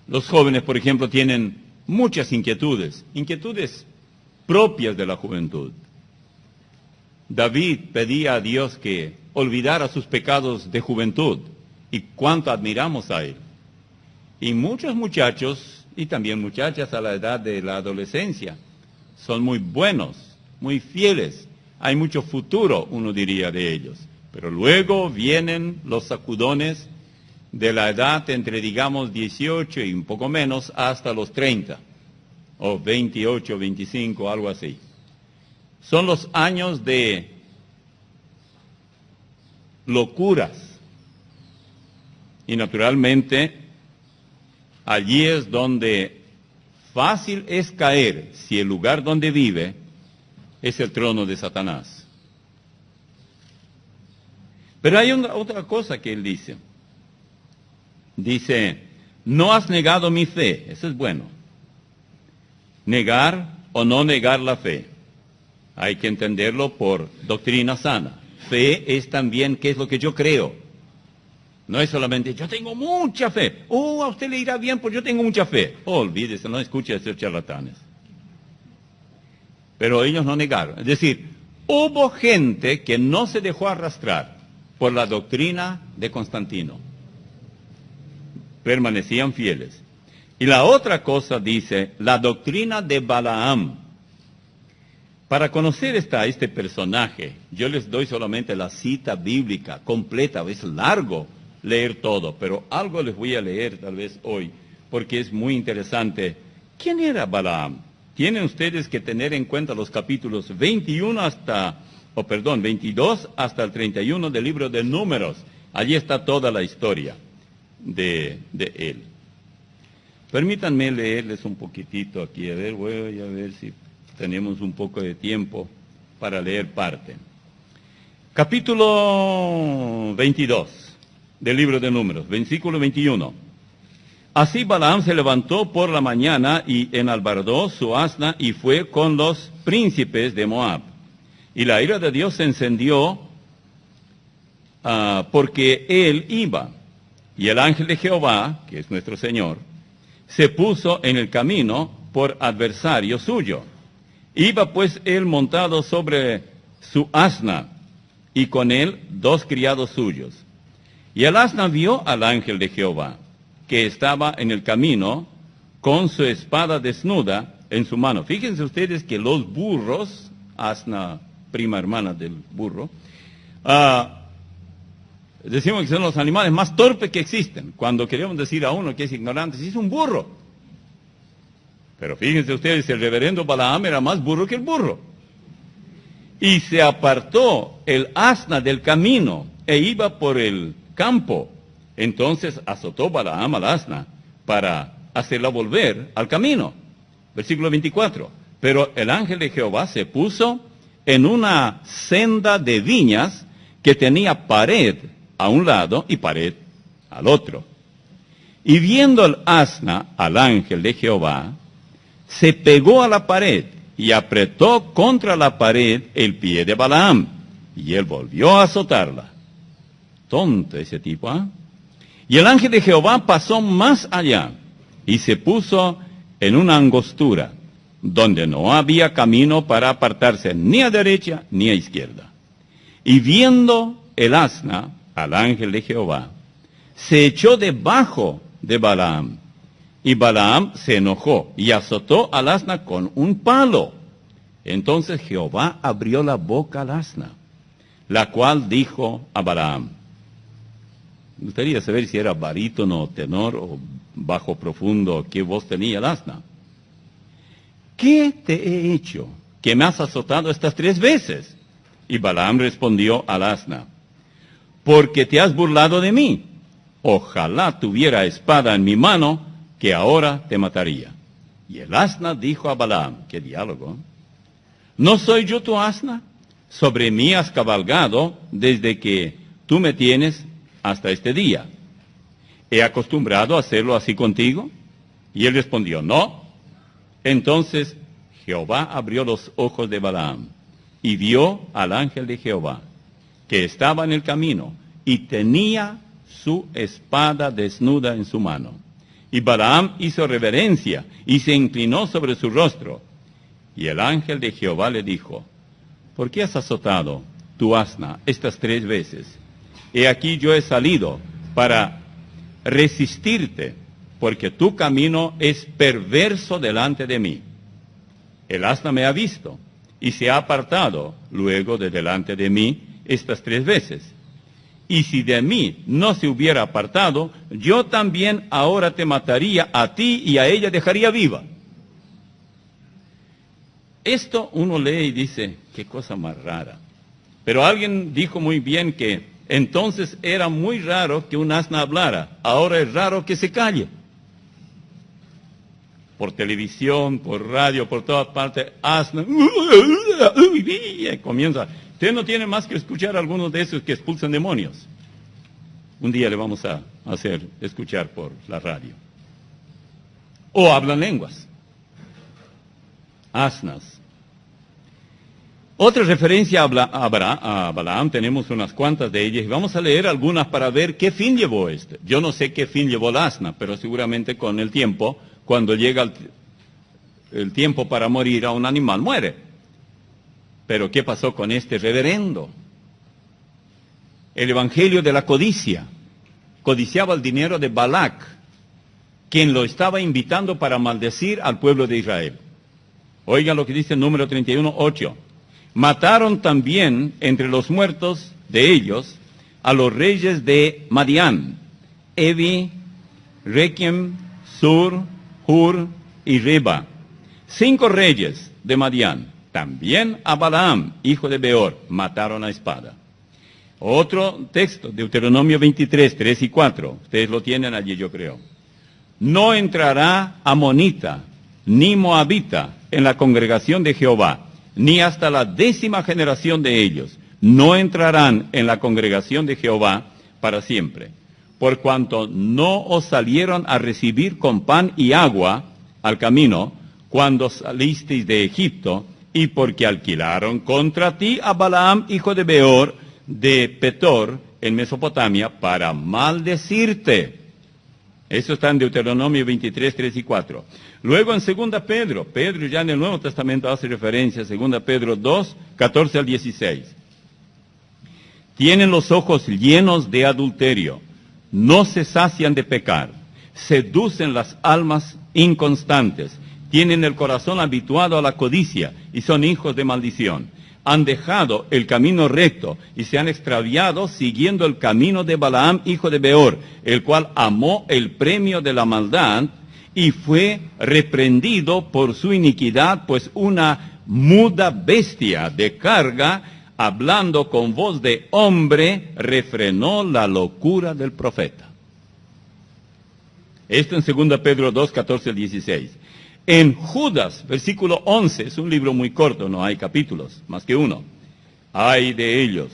Los jóvenes, por ejemplo, tienen muchas inquietudes propias de la juventud. David pedía a Dios que olvidara sus pecados de juventud, y cuánto admiramos a él. Y muchos muchachos, y también muchachas a la edad de la adolescencia, son muy buenos, muy fieles. Hay mucho futuro, uno diría, de ellos. Pero luego vienen los sacudones de la edad entre, digamos, 18 y un poco menos, hasta los 30, o 28, 25, algo así. Son los años de locuras. Y naturalmente, allí es donde fácil es caer si el lugar donde vive es el trono de Satanás. Pero hay otra cosa que él dice. Dice, no has negado mi fe. Eso es bueno. Negar o no negar la fe. Hay que entenderlo por doctrina sana. Fe es también qué es lo que yo creo. No es solamente, yo tengo mucha fe. A usted le irá bien porque yo tengo mucha fe. Olvídese, no escuche a esos charlatanes. Pero ellos no negaron. Es decir, hubo gente que no se dejó arrastrar por la doctrina de Constantino. Permanecían fieles. Y la otra cosa dice, la doctrina de Balaam. Para conocer este personaje, yo les doy solamente la cita bíblica completa. Es largo leer todo, pero algo les voy a leer tal vez hoy, porque es muy interesante. ¿Quién era Balaam? Tienen ustedes que tener en cuenta los capítulos 22 hasta el 31 del libro de Números. Allí está toda la historia de él. Permítanme leerles un poquitito aquí. A ver, voy a ver si tenemos un poco de tiempo para leer parte. Capítulo 22 del libro de Números, versículo 21. Así Balaam se levantó por la mañana y enalbardó su asna y fue con los príncipes de Moab. Y la ira de Dios se encendió porque él iba. Y el ángel de Jehová, que es nuestro Señor, se puso en el camino por adversario suyo. Iba pues él montado sobre su asna, y con él 2 criados suyos. Y el asna vio al ángel de Jehová, que estaba en el camino, con su espada desnuda en su mano. Fíjense ustedes que los burros, asna prima hermana del burro, decimos que son los animales más torpes que existen. Cuando queremos decir a uno que es ignorante, si es un burro. Pero fíjense ustedes, el reverendo Balaam era más burro que el burro. Y se apartó el asna del camino e iba por el campo. Entonces azotó Balaam al asna para hacerla volver al camino. Versículo 24. Pero el ángel de Jehová se puso en una senda de viñas que tenía pared a un lado y pared al otro. Y viendo el asna al ángel de Jehová, se pegó a la pared y apretó contra la pared el pie de Balaam, y él volvió a azotarla. Tonto ese tipo, ¿ah? Y el ángel de Jehová pasó más allá, y se puso en una angostura, donde no había camino para apartarse ni a derecha ni a izquierda. Y viendo el asna al ángel de Jehová, se echó debajo de Balaam, y Balaam se enojó y azotó al asna con un palo. Entonces Jehová abrió la boca al asna, la cual dijo a Balaam. Me gustaría saber si era barítono, tenor o bajo profundo, qué voz tenía el asna. ¿Qué te he hecho que me has azotado estas 3 veces? Y Balaam respondió al asna, porque te has burlado de mí. Ojalá tuviera espada en mi mano, que ahora te mataría. Y el asna dijo a Balaam, qué diálogo, ¿no soy yo tu asna? Sobre mí has cabalgado desde que tú me tienes hasta este día. ¿He acostumbrado a hacerlo así contigo? Y él respondió, no. Entonces Jehová abrió los ojos de Balaam y vio al ángel de Jehová, que estaba en el camino y tenía su espada desnuda en su mano. Y Balaam hizo reverencia y se inclinó sobre su rostro. Y el ángel de Jehová le dijo, ¿por qué has azotado tu asna estas 3 veces? He aquí yo he salido para resistirte, porque tu camino es perverso delante de mí. El asna me ha visto y se ha apartado luego de delante de mí estas 3 veces. Y si de mí no se hubiera apartado, yo también ahora te mataría a ti y a ella dejaría viva. Esto uno lee y dice, qué cosa más rara. Pero alguien dijo muy bien que entonces era muy raro que un asna hablara, ahora es raro que se calle. Por televisión, por radio, por todas partes, asna, comienza. Usted no tiene más que escuchar a algunos de esos que expulsan demonios. Un día le vamos a hacer escuchar por la radio. O hablan lenguas. Asnas. Otra referencia a Balaam, tenemos unas cuantas de ellas, y vamos a leer algunas para ver qué fin llevó este. Yo no sé qué fin llevó el asna, pero seguramente con el tiempo, cuando llega el tiempo para morir a un animal, muere. Pero ¿qué pasó con este reverendo? El evangelio de la codicia. Codiciaba el dinero de Balac, quien lo estaba invitando para maldecir al pueblo de Israel. Oigan lo que dice el número 31:8. Mataron también entre los muertos de ellos a los reyes de Madián, Evi, Requiem, Sur, Hur y Reba. 5 reyes de Madián. También a Balaam, hijo de Beor, mataron a espada. Otro texto, Deuteronomio 23, 3 y 4. Ustedes lo tienen allí, yo creo. No entrará amonita ni moabita en la congregación de Jehová, ni hasta la 10ª generación de ellos. No entrarán en la congregación de Jehová para siempre, por cuanto no os salieron a recibir con pan y agua al camino cuando salisteis de Egipto, y porque alquilaron contra ti a Balaam, hijo de Beor, de Petor, en Mesopotamia, para maldecirte. Eso está en Deuteronomio 23, 3 y 4. Luego en 2 Pedro, Pedro ya en el Nuevo Testamento hace referencia, 2 Pedro 2, 14 al 16. Tienen los ojos llenos de adulterio, no se sacian de pecar, seducen las almas inconstantes, tienen el corazón habituado a la codicia y son hijos de maldición. Han dejado el camino recto y se han extraviado siguiendo el camino de Balaam, hijo de Beor, el cual amó el premio de la maldad y fue reprendido por su iniquidad, pues una muda bestia de carga, hablando con voz de hombre, refrenó la locura del profeta. Esto en 2 Pedro 2, 14 al 16. En Judas, versículo 11, es un libro muy corto, no hay capítulos, más que uno. Ay de ellos,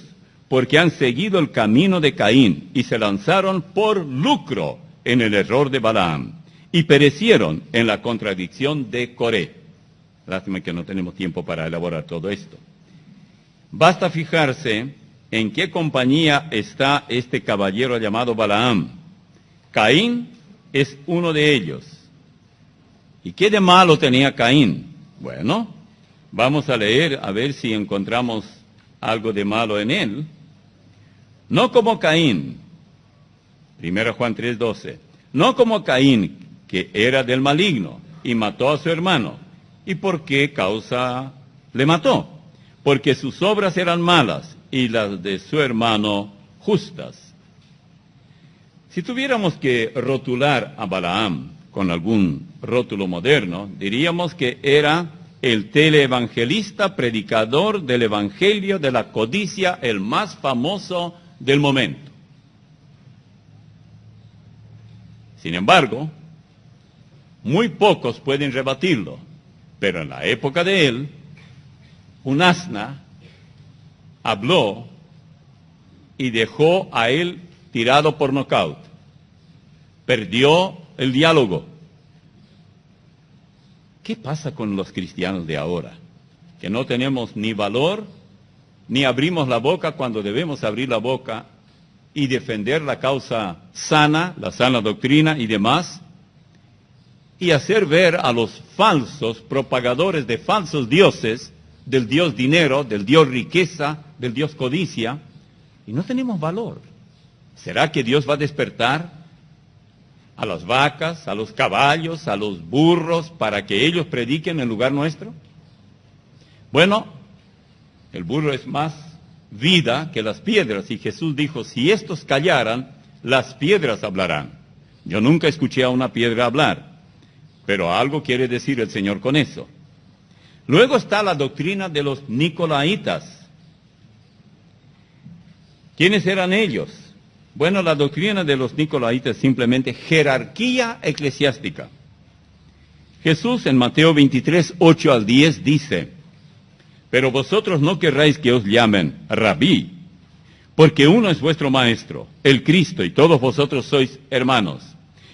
porque han seguido el camino de Caín y se lanzaron por lucro en el error de Balaam y perecieron en la contradicción de Coré. Lástima que no tenemos tiempo para elaborar todo esto. Basta fijarse en qué compañía está este caballero llamado Balaam. Caín es uno de ellos. ¿Y qué de malo tenía Caín? Bueno, vamos a leer a ver si encontramos algo de malo en él. No como Caín, 1 Juan 3:12, no como Caín, que era del maligno y mató a su hermano. ¿Y por qué causa le mató? Porque sus obras eran malas y las de su hermano justas. Si tuviéramos que rotular a Balaam con algún rótulo moderno, diríamos que era el teleevangelista predicador del evangelio de la codicia, el más famoso del momento. Sin embargo, muy pocos pueden rebatirlo, pero en la época de él, un asna habló y dejó a él tirado por nocaut. Perdió el diálogo. ¿Qué pasa con los cristianos de ahora? Que no tenemos ni valor, ni abrimos la boca cuando debemos abrir la boca y defender la causa sana, la sana doctrina y demás, y hacer ver a los falsos propagadores de falsos dioses, del Dios dinero, del Dios riqueza, del Dios codicia, y no tenemos valor. ¿Será que Dios va a despertar a las vacas, a los caballos, a los burros, para que ellos prediquen en lugar nuestro? Bueno, el burro es más vida que las piedras, y Jesús dijo, si estos callaran, las piedras hablarán. Yo nunca escuché a una piedra hablar, pero algo quiere decir el Señor con eso. Luego está la doctrina de los nicolaitas. ¿Quiénes eran ellos? Bueno, la doctrina de los nicolaitas es simplemente jerarquía eclesiástica. Jesús en Mateo 23, 8 al 10 dice, pero vosotros no querráis que os llamen rabí, porque uno es vuestro maestro, el Cristo, y todos vosotros sois hermanos.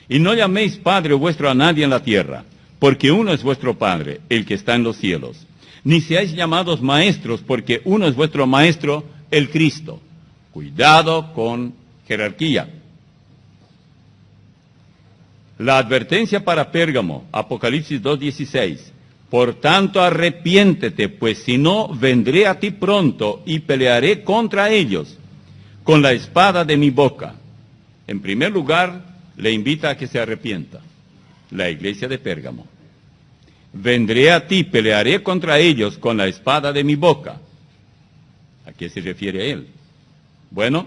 Y no llaméis Padre vuestro a nadie en la tierra, porque uno es vuestro Padre, el que está en los cielos. Ni seáis llamados maestros, porque uno es vuestro Maestro, el Cristo. Cuidado con jerarquía. La advertencia para Pérgamo, Apocalipsis 2:16. Por tanto arrepiéntete, pues si no, vendré a ti pronto y pelearé contra ellos con la espada de mi boca. En primer lugar, le invita a que se arrepienta. La iglesia de Pérgamo. Vendré a ti, pelearé contra ellos con la espada de mi boca. ¿A qué se refiere él? Bueno,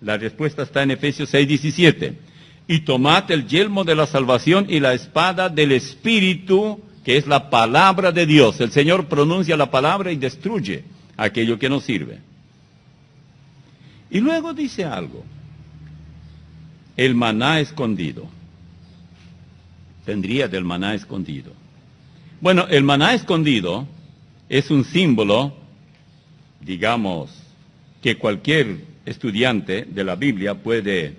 la respuesta está en Efesios 6:17. Y tomad el yelmo de la salvación y la espada del Espíritu, que es la palabra de Dios. El Señor pronuncia la palabra y destruye aquello que no sirve. Y luego dice algo. El maná escondido. Tendría del maná escondido. Bueno, el maná escondido es un símbolo, digamos, que cualquier estudiante de la Biblia puede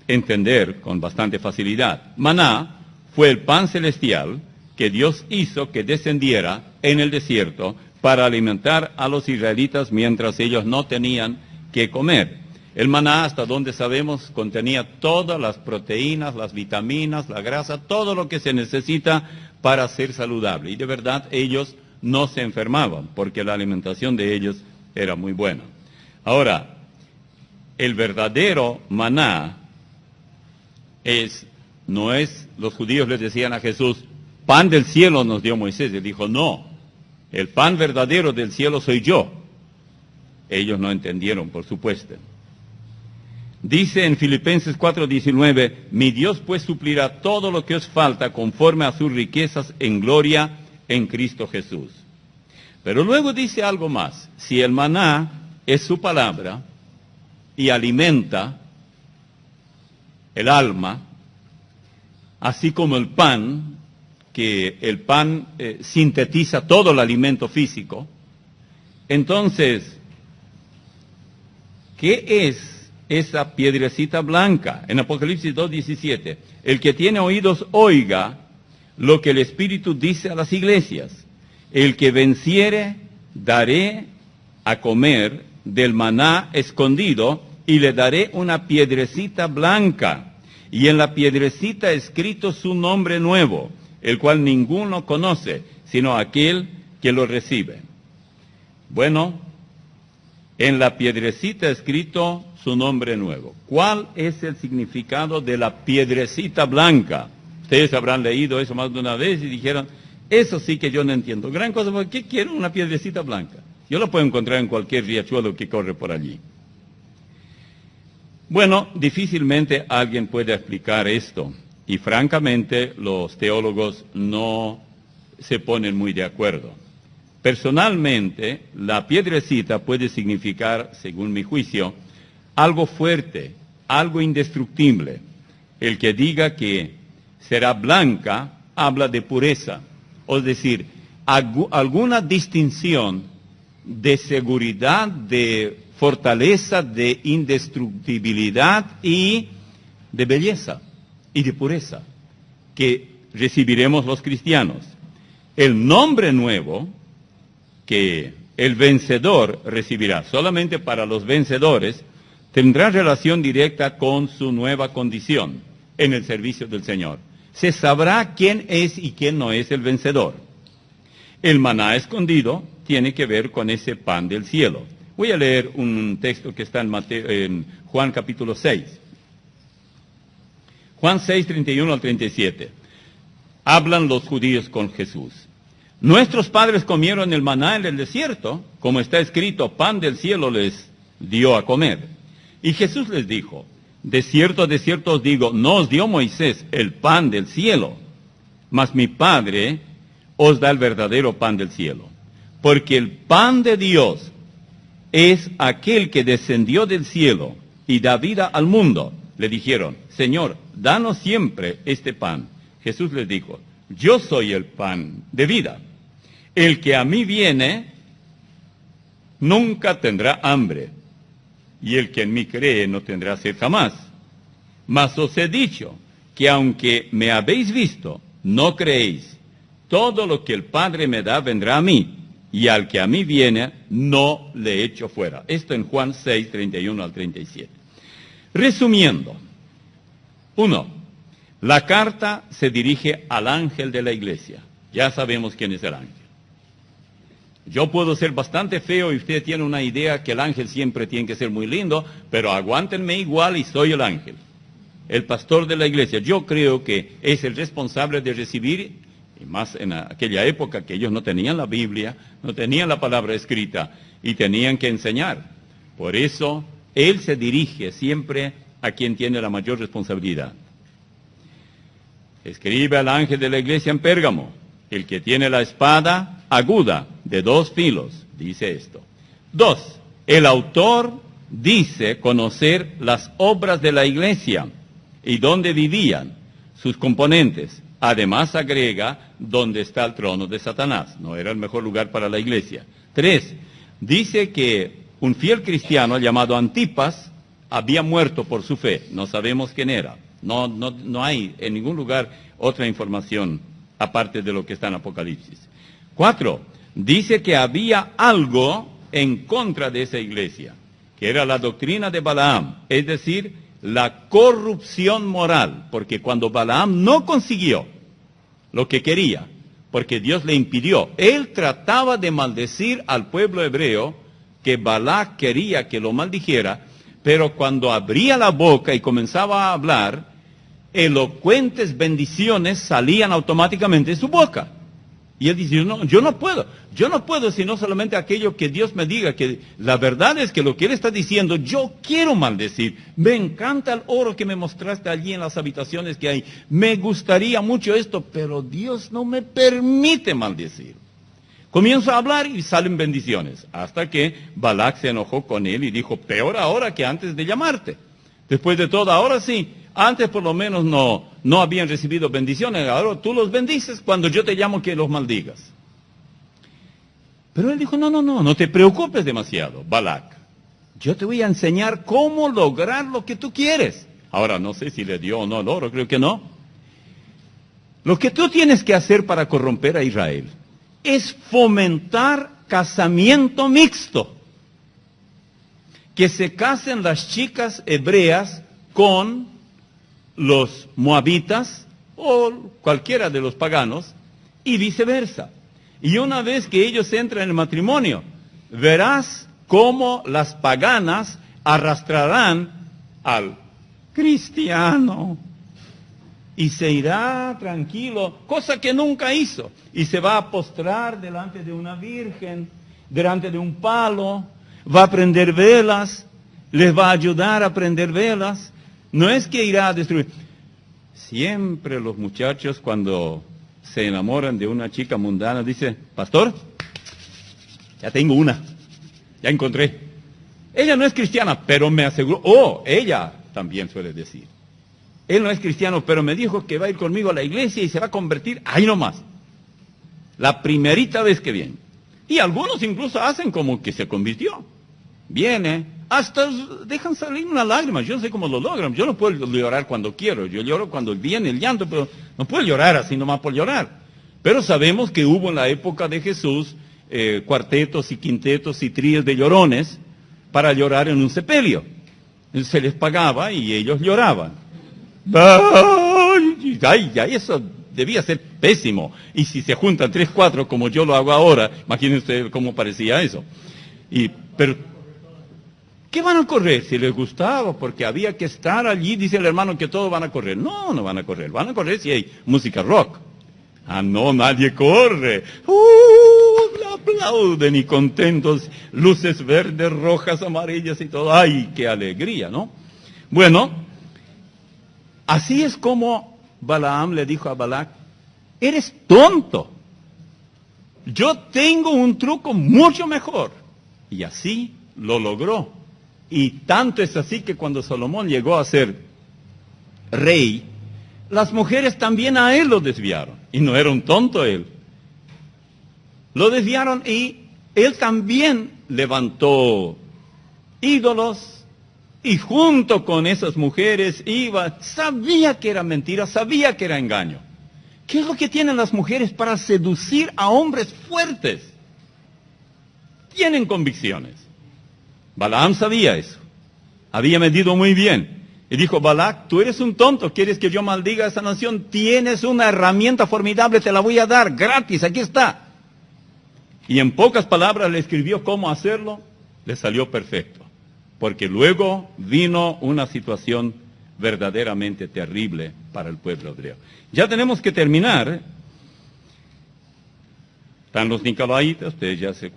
entender con bastante facilidad. Maná fue el pan celestial que Dios hizo que descendiera en el desierto para alimentar a los israelitas mientras ellos no tenían que comer. El maná, hasta donde sabemos, contenía todas las proteínas, las vitaminas, la grasa, todo lo que se necesita para ser saludable. Y de verdad ellos no se enfermaban, porque la alimentación de ellos era muy buena. Ahora, el verdadero maná no es, los judíos les decían a Jesús, pan del cielo nos dio Moisés. Él dijo, no, el pan verdadero del cielo soy yo. Ellos no entendieron, por supuesto. Dice en Filipenses 4:19, mi Dios pues suplirá todo lo que os falta conforme a sus riquezas en gloria en Cristo Jesús. Pero luego dice algo más, si el maná es su palabra y alimenta el alma, así como el pan, que el pan sintetiza todo el alimento físico, entonces, ¿qué es esa piedrecita blanca? En Apocalipsis 2:17, el que tiene oídos oiga lo que el Espíritu dice a las iglesias. El que venciere, daré a comer del maná escondido y le daré una piedrecita blanca y en la piedrecita escrito su nombre nuevo, el cual ninguno conoce, sino aquel que lo recibe. Bueno, en la piedrecita escrito su nombre nuevo. ¿Cuál es el significado de la piedrecita blanca? Ustedes habrán leído eso más de una vez y dijeron, eso sí que yo no entiendo. Gran cosa, ¿por qué quiero una piedrecita blanca? Yo la puedo encontrar en cualquier riachuelo que corre por allí. Bueno, difícilmente alguien puede explicar esto. Y francamente, los teólogos no se ponen muy de acuerdo. Personalmente, la piedrecita puede significar, según mi juicio, algo fuerte, algo indestructible. El que diga que será blanca, habla de pureza. Es decir, alguna distinción de seguridad, de fortaleza, de indestructibilidad y de belleza y de pureza que recibiremos los cristianos. El nombre nuevo que el vencedor recibirá solamente para los vencedores tendrá relación directa con su nueva condición en el servicio del Señor. Se sabrá quién es y quién no es el vencedor. El maná escondido tiene que ver con ese pan del cielo. Voy a leer un texto que está en Juan capítulo 6. Juan 6, 31 al 37. Hablan los judíos con Jesús. Nuestros padres comieron el maná en el desierto, como está escrito, pan del cielo les dio a comer. Y Jesús les dijo, de cierto os digo, no os dio Moisés el pan del cielo, mas mi Padre os da el verdadero pan del cielo. Porque el pan de Dios es aquel que descendió del cielo y da vida al mundo. Le dijeron, Señor, danos siempre este pan. Jesús les dijo, yo soy el pan de vida. El que a mí viene nunca tendrá hambre, y el que en mí cree no tendrá sed jamás. Mas os he dicho que aunque me habéis visto, no creéis. Todo lo que el Padre me da vendrá a mí, y al que a mí viene, no le echo fuera. Esto en Juan 6, 31 al 37. Resumiendo, 1. La carta se dirige al ángel de la iglesia. Ya sabemos quién es el ángel. Yo puedo ser bastante feo y usted tiene una idea que el ángel siempre tiene que ser muy lindo, pero aguántenme igual y soy el ángel, el pastor de la iglesia. Yo creo que es el responsable de recibir, y más en aquella época que ellos no tenían la Biblia, no tenían la palabra escrita y tenían que enseñar. Por eso, él se dirige siempre a quien tiene la mayor responsabilidad. Escribe al ángel de la iglesia en Pérgamo, el que tiene la espada aguda de 2 filos, dice esto. 2. El autor dice conocer las obras de la iglesia y dónde vivían sus componentes. Además agrega dónde está el trono de Satanás. No era el mejor lugar para la iglesia. 3. Dice que un fiel cristiano llamado Antipas había muerto por su fe. No sabemos quién era. No hay en ningún lugar otra información aparte de lo que está en Apocalipsis. 4. Dice que había algo en contra de esa iglesia, que era la doctrina de Balaam, es decir, la corrupción moral, porque cuando Balaam no consiguió lo que quería, porque Dios le impidió, él trataba de maldecir al pueblo hebreo, que Balac quería que lo maldijera, pero cuando abría la boca y comenzaba a hablar, elocuentes bendiciones salían automáticamente de su boca. Y él dice, no, yo no puedo sino solamente aquello que Dios me diga, que la verdad es que lo que él está diciendo, yo quiero maldecir. Me encanta el oro que me mostraste allí en las habitaciones que hay. Me gustaría mucho esto, pero Dios no me permite maldecir. Comienza a hablar y salen bendiciones, hasta que Balac se enojó con él y dijo, peor ahora que antes de llamarte. Después de todo, ahora sí. Antes por lo menos no habían recibido bendiciones, ahora tú los bendices cuando yo te llamo que los maldigas. Pero él dijo, no te preocupes demasiado, Balac. Yo te voy a enseñar cómo lograr lo que tú quieres. Ahora no sé si le dio o no el oro, creo que no. Lo que tú tienes que hacer para corromper a Israel es fomentar casamiento mixto. Que se casen las chicas hebreas con los moabitas o cualquiera de los paganos, y viceversa. Y una vez que ellos entran en el matrimonio, verás cómo las paganas arrastrarán al cristiano y se irá tranquilo, cosa que nunca hizo, y se va a postrar delante de una virgen, delante de un palo, va a prender velas, les va a ayudar a prender velas. No es que irá a destruir. Siempre los muchachos cuando se enamoran de una chica mundana dicen: pastor, ya tengo una, ya encontré. Ella no es cristiana, pero me aseguró, ella también suele decir, él no es cristiano, pero me dijo que va a ir conmigo a la iglesia y se va a convertir ahí nomás, la primerita vez que viene. Y algunos incluso hacen como que se convirtió. Viene, hasta dejan salir una lágrima. Yo no sé cómo lo logran. Yo no puedo llorar cuando quiero. Yo lloro cuando viene el llanto, pero no puedo llorar así nomás por llorar. Pero sabemos que hubo en la época de Jesús cuartetos y quintetos y tríos de llorones para llorar en un sepelio. Se les pagaba y ellos lloraban. Ay, eso debía ser pésimo. Y si se juntan 3, 4, como yo lo hago ahora, imagínense cómo parecía eso. Pero, ¿qué van a correr? Si les gustaba, porque había que estar allí, dice el hermano que todos van a correr. No, no van a correr. Van a correr si hay música rock. Ah, no, nadie corre. Aplauden y contentos, luces verdes, rojas, amarillas y todo. ¡Ay, qué alegría!, ¿no? Bueno, así es como Balaam le dijo a Balac: eres tonto. Yo tengo un truco mucho mejor. Y así lo logró. Y tanto es así que cuando Salomón llegó a ser rey, las mujeres también a él lo desviaron. Y no era un tonto él. Lo desviaron y él también levantó ídolos y junto con esas mujeres iba, sabía que era mentira, sabía que era engaño. ¿Qué es lo que tienen las mujeres para seducir a hombres fuertes? Tienen convicciones. Balaam sabía eso. Había medido muy bien. Y dijo: Balac, tú eres un tonto, ¿quieres que yo maldiga a esa nación? Tienes una herramienta formidable, te la voy a dar, gratis, aquí está. Y en pocas palabras le escribió cómo hacerlo, le salió perfecto. Porque luego vino una situación verdaderamente terrible para el pueblo hebreo. Ya tenemos que terminar. Están los nicolaitas, ustedes ya se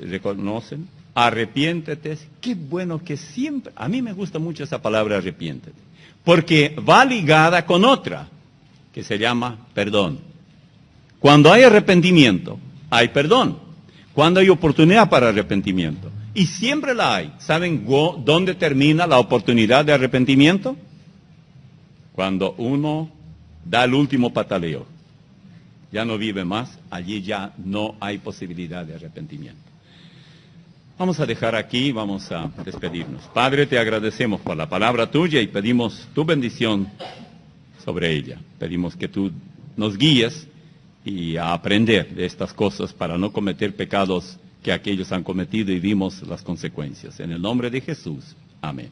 reconocen. Arrepiéntete. Qué bueno que siempre, a mí me gusta mucho esa palabra arrepiéntete, porque va ligada con otra, que se llama perdón. Cuando hay arrepentimiento, hay perdón. Cuando hay oportunidad para arrepentimiento, y siempre la hay. ¿Saben dónde termina la oportunidad de arrepentimiento? Cuando uno da el último pataleo. Ya no vive más, allí ya no hay posibilidad de arrepentimiento. Vamos a dejar aquí, vamos a despedirnos. Padre, te agradecemos por la palabra tuya y pedimos tu bendición sobre ella. Pedimos que tú nos guíes y a aprender de estas cosas para no cometer pecados que aquellos han cometido y vimos las consecuencias. En el nombre de Jesús. Amén.